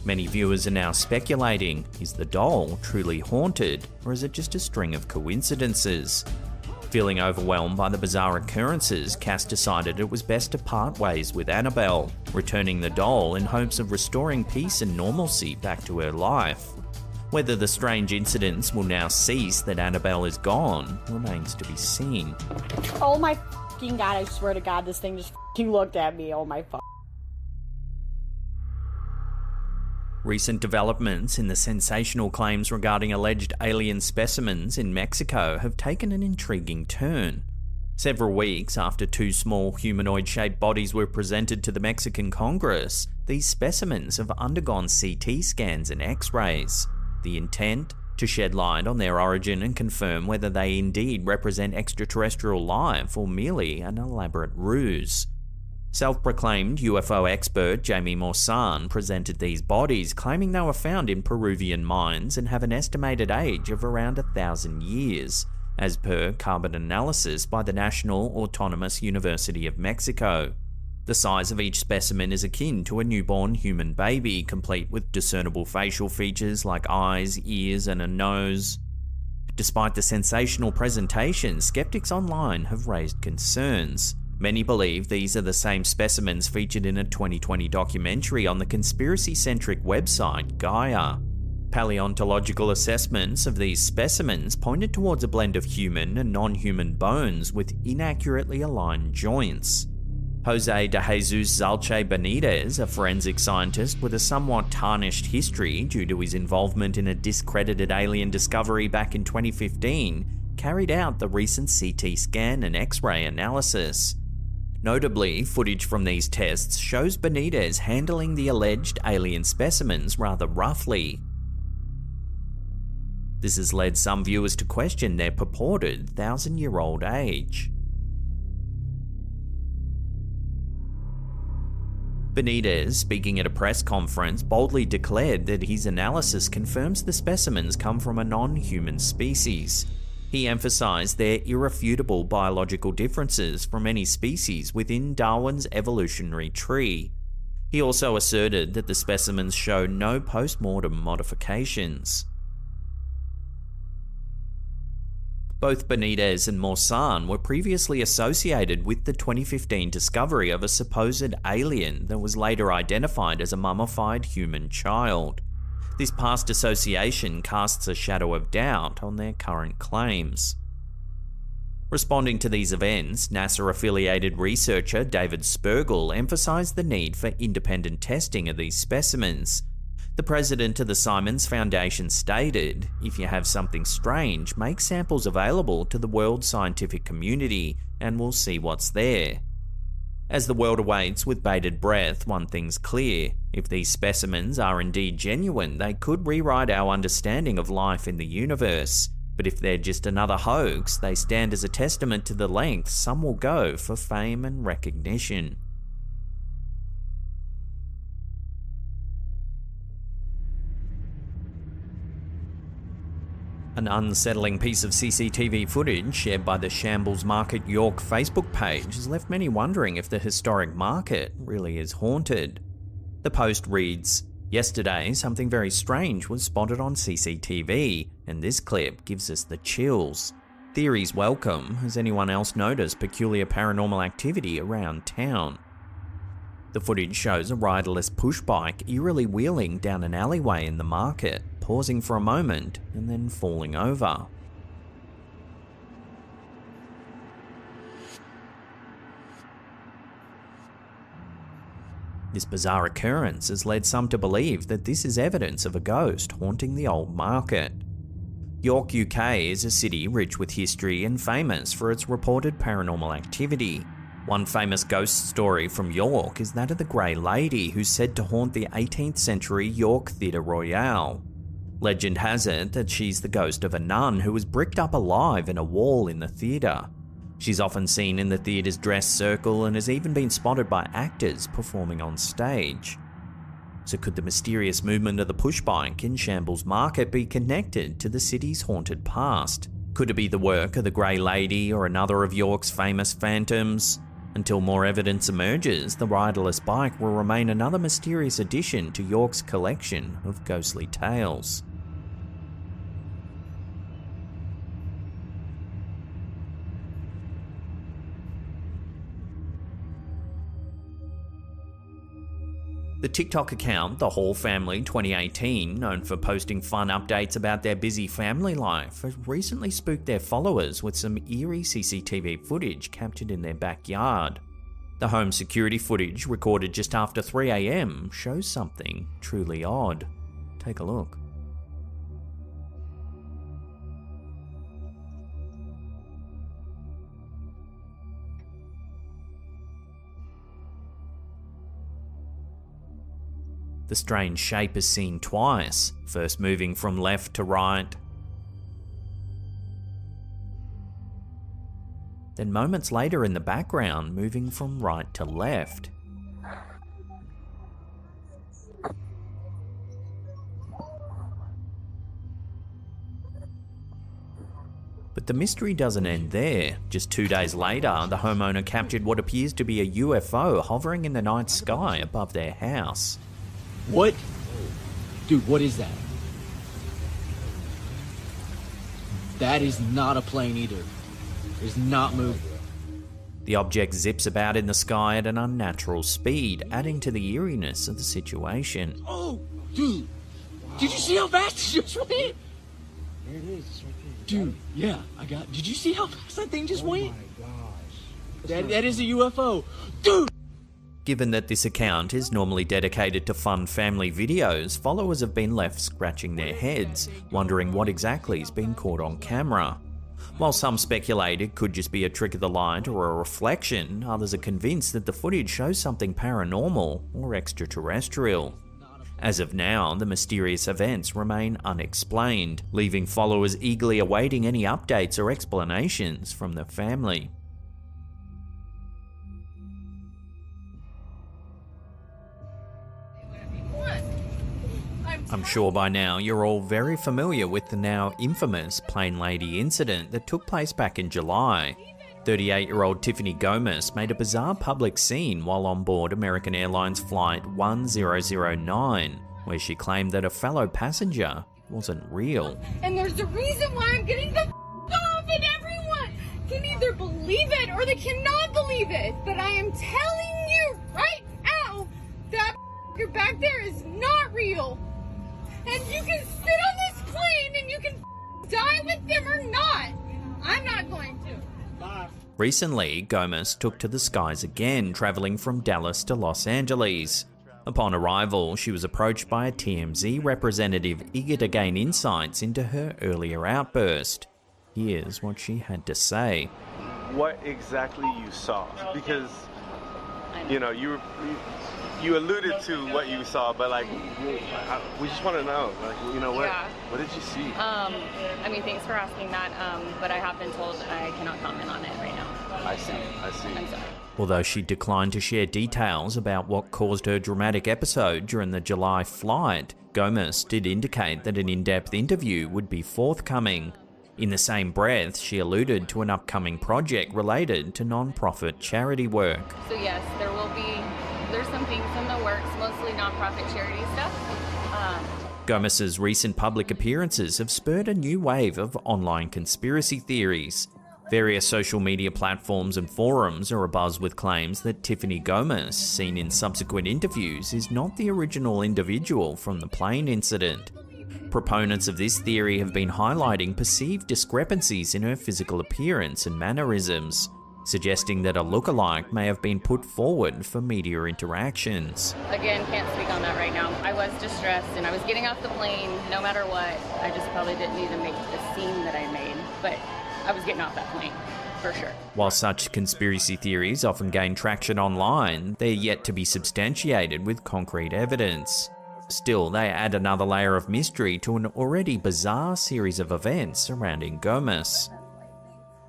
Speaker 2: Many viewers are now speculating, is the doll truly haunted, or is it just a string of coincidences? Feeling overwhelmed by the bizarre occurrences, Cass decided it was best to part ways with Annabelle, returning the doll in hopes of restoring peace and normalcy back to her life. Whether the strange incidents will now cease that Annabelle is gone remains to be seen.
Speaker 11: Oh my fucking god, I swear to god, this thing just fucking looked at me. Oh my fuck.
Speaker 2: Recent developments in the sensational claims regarding alleged alien specimens in Mexico have taken an intriguing turn. Several weeks after two small humanoid-shaped bodies were presented to the Mexican Congress, these specimens have undergone CT scans and X-rays. The intent? To shed light on their origin and confirm whether they indeed represent extraterrestrial life or merely an elaborate ruse. Self-proclaimed UFO expert Jamie Morsan presented these bodies, claiming they were found in Peruvian mines and have an estimated age of around 1,000 years, as per carbon analysis by the National Autonomous University of Mexico. The size of each specimen is akin to a newborn human baby, complete with discernible facial features like eyes, ears, and a nose. Despite the sensational presentation, skeptics online have raised concerns. Many believe these are the same specimens featured in a 2020 documentary on the conspiracy-centric website Gaia. Paleontological assessments of these specimens pointed towards a blend of human and non-human bones with inaccurately aligned joints. Jose de Jesus Zalche Benitez, a forensic scientist with a somewhat tarnished history due to his involvement in a discredited alien discovery back in 2015, carried out the recent CT scan and X-ray analysis. Notably, footage from these tests shows Benitez handling the alleged alien specimens rather roughly. This has led some viewers to question their purported 1,000-year-old age. Benitez, speaking at a press conference, boldly declared that his analysis confirms the specimens come from a non-human species. He emphasized their irrefutable biological differences from any species within Darwin's evolutionary tree. He also asserted that the specimens show no post-mortem modifications. Both Benitez and Morsan were previously associated with the 2015 discovery of a supposed alien that was later identified as a mummified human child. This past association casts a shadow of doubt on their current claims. Responding to these events, NASA-affiliated researcher David Spergel emphasised the need for independent testing of these specimens. The president of the Simons Foundation stated, "If you have something strange, make samples available to the world scientific community and we'll see what's there." As the world awaits with bated breath, one thing's clear. If these specimens are indeed genuine, they could rewrite our understanding of life in the universe. But if they're just another hoax, they stand as a testament to the lengths some will go for fame and recognition. An unsettling piece of CCTV footage shared by the Shambles Market York Facebook page has left many wondering if the historic market really is haunted. The post reads, "Yesterday, something very strange was spotted on CCTV, and this clip gives us the chills. Theories welcome. Has anyone else noticed peculiar paranormal activity around town?" The footage shows a riderless push bike eerily wheeling down an alleyway in the market, pausing for a moment and then falling over. This bizarre occurrence has led some to believe that this is evidence of a ghost haunting the old market. York, UK is a city rich with history and famous for its reported paranormal activity. One famous ghost story from York is that of the Grey Lady, who's said to haunt the 18th century York Theatre Royal. Legend has it that she's the ghost of a nun who was bricked up alive in a wall in the theatre. She's often seen in the theatre's dress circle and has even been spotted by actors performing on stage. So could the mysterious movement of the push bike in Shambles Market be connected to the city's haunted past? Could it be the work of the Grey Lady or another of York's famous phantoms? Until more evidence emerges, the riderless bike will remain another mysterious addition to York's collection of ghostly tales. The TikTok account, The Hall Family 2018, known for posting fun updates about their busy family life, has recently spooked their followers with some eerie CCTV footage captured in their backyard. The home security footage, recorded just after 3 AM, shows something truly odd. Take a look. The strange shape is seen twice, first moving from left to right, then moments later in the background moving from right to left. But the mystery doesn't end there. Just 2 days later, the homeowner captured what appears to be a UFO hovering in the night sky above their house.
Speaker 12: What? Dude, what is that? That is not a plane either. It's not moving.
Speaker 2: The object zips about in the sky at an unnatural speed, adding to the eeriness of the situation.
Speaker 12: Oh, dude. Did you see how fast it just went?
Speaker 13: There it is. It's right there.
Speaker 12: Dude, yeah, did you see how fast that thing just went?
Speaker 13: Oh my gosh.
Speaker 12: That is a UFO. Dude!
Speaker 2: Given that this account is normally dedicated to fun family videos, followers have been left scratching their heads, wondering what exactly is being caught on camera. While some speculate it could just be a trick of the light or a reflection, others are convinced that the footage shows something paranormal or extraterrestrial. As of now, the mysterious events remain unexplained, leaving followers eagerly awaiting any updates or explanations from the family. I'm sure by now you're all very familiar with the now infamous Plane Lady incident that took place back in July. 38-year-old Tiffany Gomez made a bizarre public scene while on board American Airlines Flight 1009, where she claimed that a fellow passenger wasn't real.
Speaker 14: And there's a reason why I'm getting the off, and everyone can either believe it or they cannot believe it. But I am telling you right now, that back there is not real. And you can sit on this plane and you can die with them or not. I'm not going to. Bye.
Speaker 2: Recently, Gomez took to the skies again, traveling from Dallas to Los Angeles. Upon arrival, she was approached by a TMZ representative eager to gain insights into her earlier outburst. Here's what she had to say.
Speaker 15: What exactly you saw? Because, you know, you alluded to what you saw, but like, we just want to know, like, you know, what did you see?
Speaker 11: I mean, thanks for asking that, but I have been told I cannot comment on it right now.
Speaker 15: I see.
Speaker 11: I'm sorry.
Speaker 2: Although she declined to share details about what caused her dramatic episode during the July flight, Gomez did indicate that an in-depth interview would be forthcoming. In the same breath, she alluded to an upcoming project related to non-profit charity work.
Speaker 11: So yes, there's some things in the works, mostly non-profit charity stuff.
Speaker 2: Gomez's recent public appearances have spurred a new wave of online conspiracy theories. Various social media platforms and forums are abuzz with claims that Tiffany Gomez, seen in subsequent interviews, is not the original individual from the plane incident. Proponents of this theory have been highlighting perceived discrepancies in her physical appearance and mannerisms, suggesting that a lookalike may have been put forward for media interactions.
Speaker 11: Again, can't speak on that right now. I was distressed and I was getting off the plane no matter what. I just probably didn't need to make the scene that I made, but I was getting off that plane, for sure.
Speaker 2: While such conspiracy theories often gain traction online, they're yet to be substantiated with concrete evidence. Still, they add another layer of mystery to an already bizarre series of events surrounding Gomez.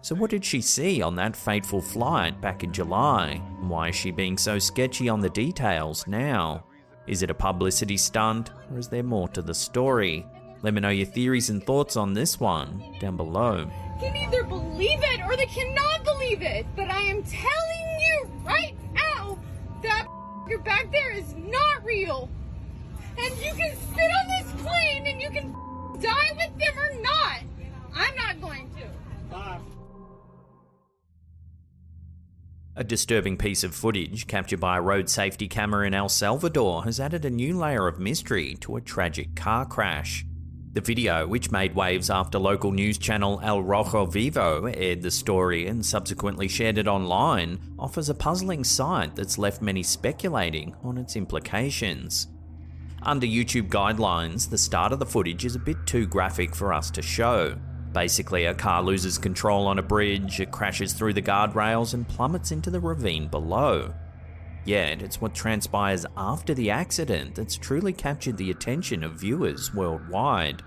Speaker 2: So what did she see on that fateful flight back in July? Why is she being so sketchy on the details now? Is it a publicity stunt, or is there more to the story? Let me know your theories and thoughts on this one down below.
Speaker 14: Can either believe it or they cannot believe it, but I am telling you right now that you're back there is not real. And you can sit on this plane and you can die with them or not. I'm not going to. Bye.
Speaker 2: A disturbing piece of footage captured by a road safety camera in El Salvador has added a new layer of mystery to a tragic car crash. The video, which made waves after local news channel El Rojo Vivo aired the story and subsequently shared it online, offers a puzzling sight that's left many speculating on its implications. Under YouTube guidelines, the start of the footage is a bit too graphic for us to show. Basically, a car loses control on a bridge, it crashes through the guardrails and plummets into the ravine below. Yet, it's what transpires after the accident that's truly captured the attention of viewers worldwide.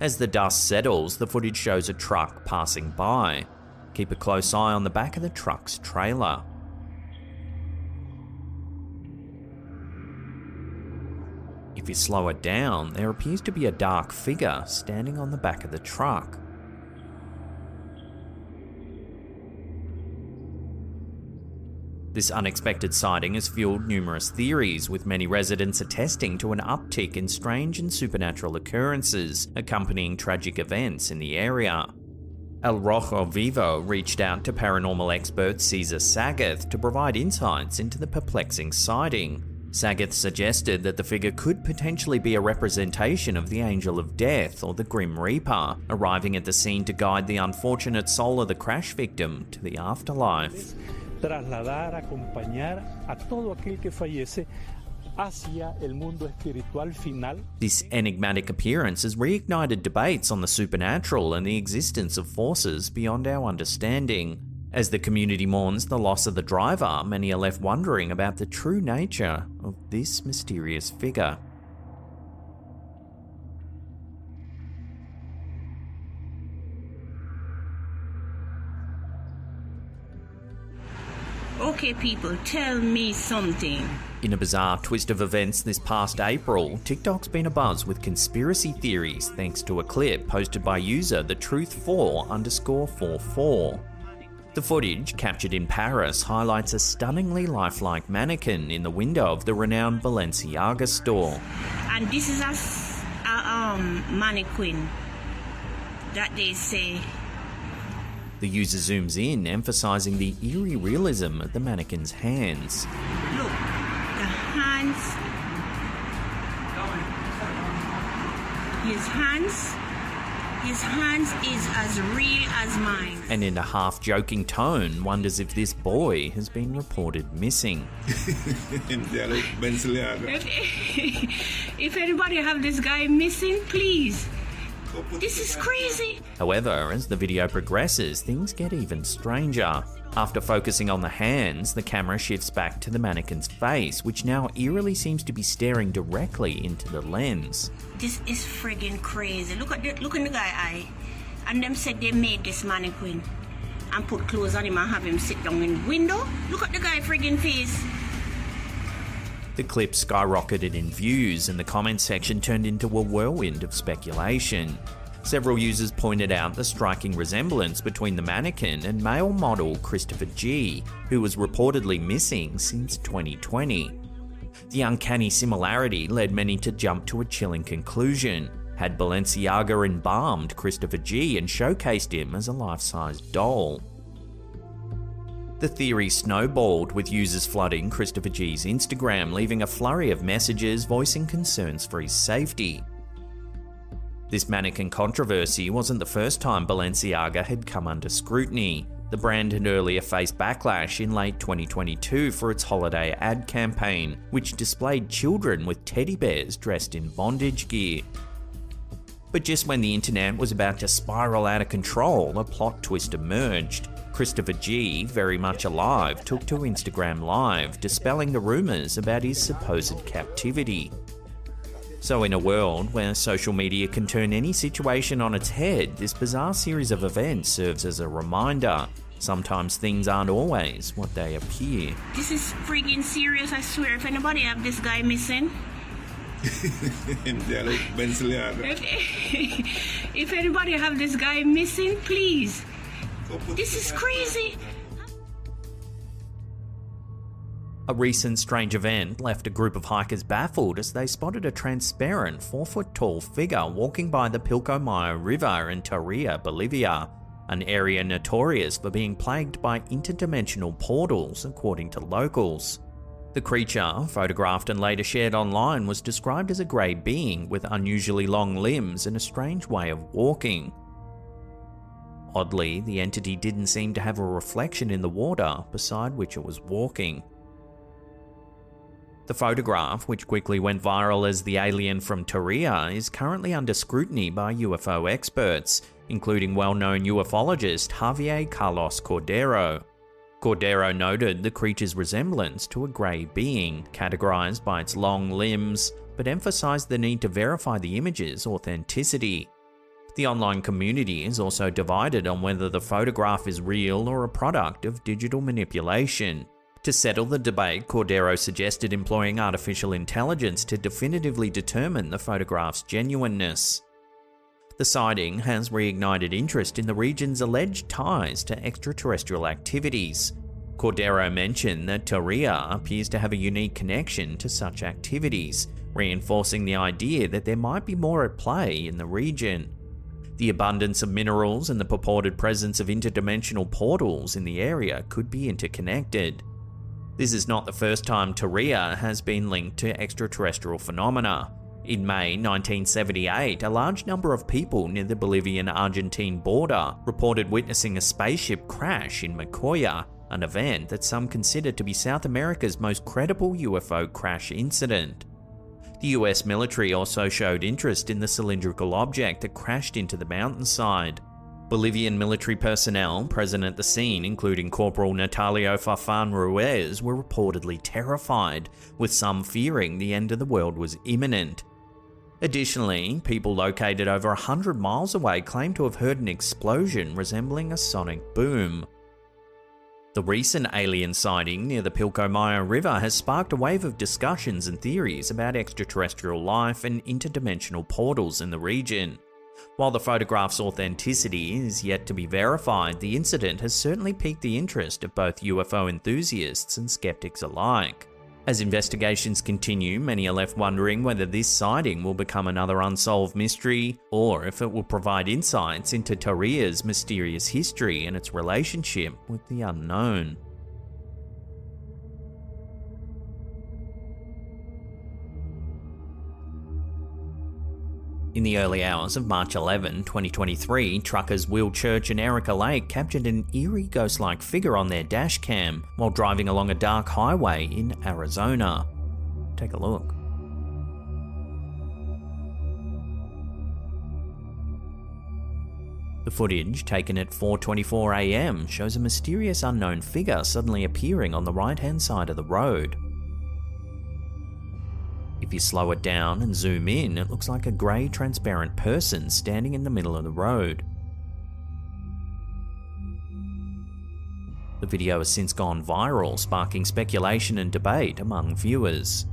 Speaker 2: As the dust settles, the footage shows a truck passing by. Keep a close eye on the back of the truck's trailer. If you slow it down, there appears to be a dark figure standing on the back of the truck. This unexpected sighting has fueled numerous theories, with many residents attesting to an uptick in strange and supernatural occurrences accompanying tragic events in the area. El Rojo Vivo reached out to paranormal expert Cesar Sagath to provide insights into the perplexing sighting. Sagath suggested that the figure could potentially be a representation of the Angel of Death or the Grim Reaper, arriving at the scene to guide the unfortunate soul of the crash victim to the afterlife.
Speaker 16: Trasladar, acompañar a todo aquel que fallece hacia el mundo espiritual final.
Speaker 2: This enigmatic appearance has reignited debates on the supernatural and the existence of forces beyond our understanding. As the community mourns the loss of the driver, many are left wondering about the true nature of this mysterious figure.
Speaker 17: Okay, people, tell me something.
Speaker 2: In a bizarre twist of events this past April, TikTok's been abuzz with conspiracy theories thanks to a clip posted by user thetruth4_44. The footage, captured in Paris, highlights a stunningly lifelike mannequin in the window of the renowned Balenciaga store.
Speaker 17: And this is a mannequin that they say.
Speaker 2: The user zooms in, emphasizing the eerie realism of the mannequin's hands.
Speaker 17: Look, the hands. His hands is as real as mine.
Speaker 2: And in a half-joking tone, wonders if this boy has been reported missing.
Speaker 17: If anybody have this guy missing, please. This is crazy.
Speaker 2: However, as the video progresses, things get even stranger. After focusing on the hands, the camera shifts back to the mannequin's face, which now eerily seems to be staring directly into the lens.
Speaker 17: This is friggin' crazy. Look in the guy eye. And them said they made this mannequin and put clothes on him and have him sit down in the window. Look at the guy friggin' face.
Speaker 2: The clip skyrocketed in views and the comment section turned into a whirlwind of speculation. Several users pointed out the striking resemblance between the mannequin and male model Christopher G, who was reportedly missing since 2020. The uncanny similarity led many to jump to a chilling conclusion. Had Balenciaga embalmed Christopher G and showcased him as a life-size doll? The theory snowballed, with users flooding Christopher G's Instagram, leaving a flurry of messages voicing concerns for his safety. This mannequin controversy wasn't the first time Balenciaga had come under scrutiny. The brand had earlier faced backlash in late 2022 for its holiday ad campaign, which displayed children with teddy bears dressed in bondage gear. But just when the internet was about to spiral out of control, a plot twist emerged. Christopher G, very much alive, took to Instagram Live, dispelling the rumours about his supposed captivity. So in a world where social media can turn any situation on its head, this bizarre series of events serves as a reminder. Sometimes things aren't always what they appear.
Speaker 17: This is friggin' serious, I swear. If anybody have this guy missing... if anybody have this guy missing, please. This is crazy.
Speaker 2: A recent strange event left a group of hikers baffled as they spotted a transparent 4-foot-tall figure walking by the Pilcomayo River in Tarija, Bolivia, an area notorious for being plagued by interdimensional portals, according to locals. The creature, photographed and later shared online, was described as a grey being with unusually long limbs and a strange way of walking. Oddly, the entity didn't seem to have a reflection in the water beside which it was walking. The photograph, which quickly went viral as the alien from Tarija, is currently under scrutiny by UFO experts, including well-known ufologist Javier Carlos Cordero. Cordero noted the creature's resemblance to a grey being, categorized by its long limbs, but emphasized the need to verify the image's authenticity. The online community is also divided on whether the photograph is real or a product of digital manipulation. To settle the debate, Cordero suggested employing artificial intelligence to definitively determine the photograph's genuineness. The sighting has reignited interest in the region's alleged ties to extraterrestrial activities. Cordero mentioned that Tarija appears to have a unique connection to such activities, reinforcing the idea that there might be more at play in the region. The abundance of minerals and the purported presence of interdimensional portals in the area could be interconnected. This is not the first time Tarija has been linked to extraterrestrial phenomena. In May 1978, a large number of people near the Bolivian-Argentine border reported witnessing a spaceship crash in Macoya, an event that some consider to be South America's most credible UFO crash incident. The US military also showed interest in the cylindrical object that crashed into the mountainside. Bolivian military personnel present at the scene, including Corporal Natalio Farfan Ruiz, were reportedly terrified, with some fearing the end of the world was imminent. Additionally, people located over 100 miles away claimed to have heard an explosion resembling a sonic boom. The recent alien sighting near the Pilcomayo River has sparked a wave of discussions and theories about extraterrestrial life and interdimensional portals in the region. While the photograph's authenticity is yet to be verified, the incident has certainly piqued the interest of both UFO enthusiasts and skeptics alike. As investigations continue, many are left wondering whether this sighting will become another unsolved mystery, or if it will provide insights into Tarija's mysterious history and its relationship with the unknown. In the early hours of March 11, 2023, truckers Will Church and Erica Lake captured an eerie ghost-like figure on their dash cam while driving along a dark highway in Arizona. Take a look. The footage, taken at 4:24 AM, shows a mysterious unknown figure suddenly appearing on the right-hand side of the road. If you slow it down and zoom in, it looks like a grey transparent person standing in the middle of the road. The video has since gone viral, sparking speculation and debate among viewers.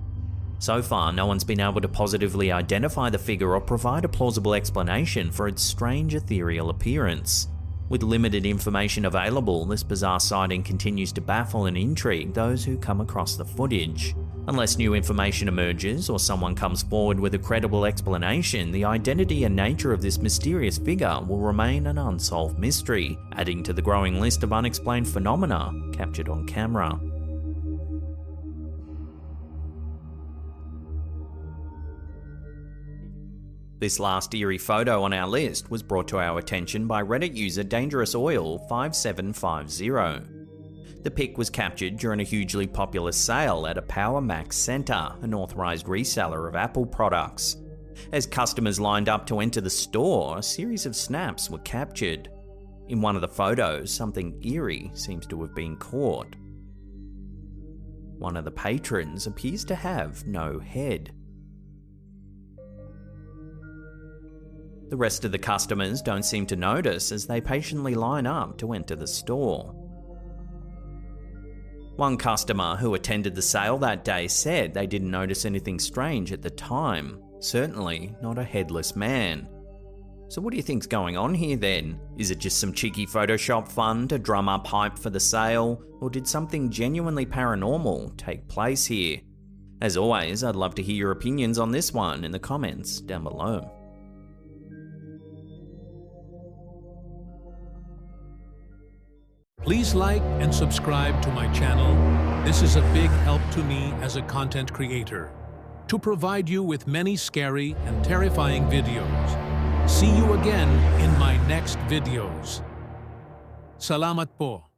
Speaker 2: So far, no one's been able to positively identify the figure or provide a plausible explanation for its strange ethereal appearance. With limited information available, this bizarre sighting continues to baffle and intrigue those who come across the footage. Unless new information emerges or someone comes forward with a credible explanation, the identity and nature of this mysterious figure will remain an unsolved mystery, adding to the growing list of unexplained phenomena captured on camera. This last eerie photo on our list was brought to our attention by Reddit user DangerousOil5750. The pic was captured during a hugely popular sale at a Power Max Center, an authorized reseller of Apple products. As customers lined up to enter the store, a series of snaps were captured. In one of the photos, something eerie seems to have been caught. One of the patrons appears to have no head. The rest of the customers don't seem to notice as they patiently line up to enter the store. One customer who attended the sale that day said they didn't notice anything strange at the time, certainly not a headless man. So what do you think's going on here then? Is it just some cheeky Photoshop fun to drum up hype for the sale, or did something genuinely paranormal take place here? As always, I'd love to hear your opinions on this one in the comments down below.
Speaker 18: Please like and subscribe to my channel. This is a big help to me as a content creator, to provide you with many scary and terrifying videos. See you again in my next videos. Salamat po.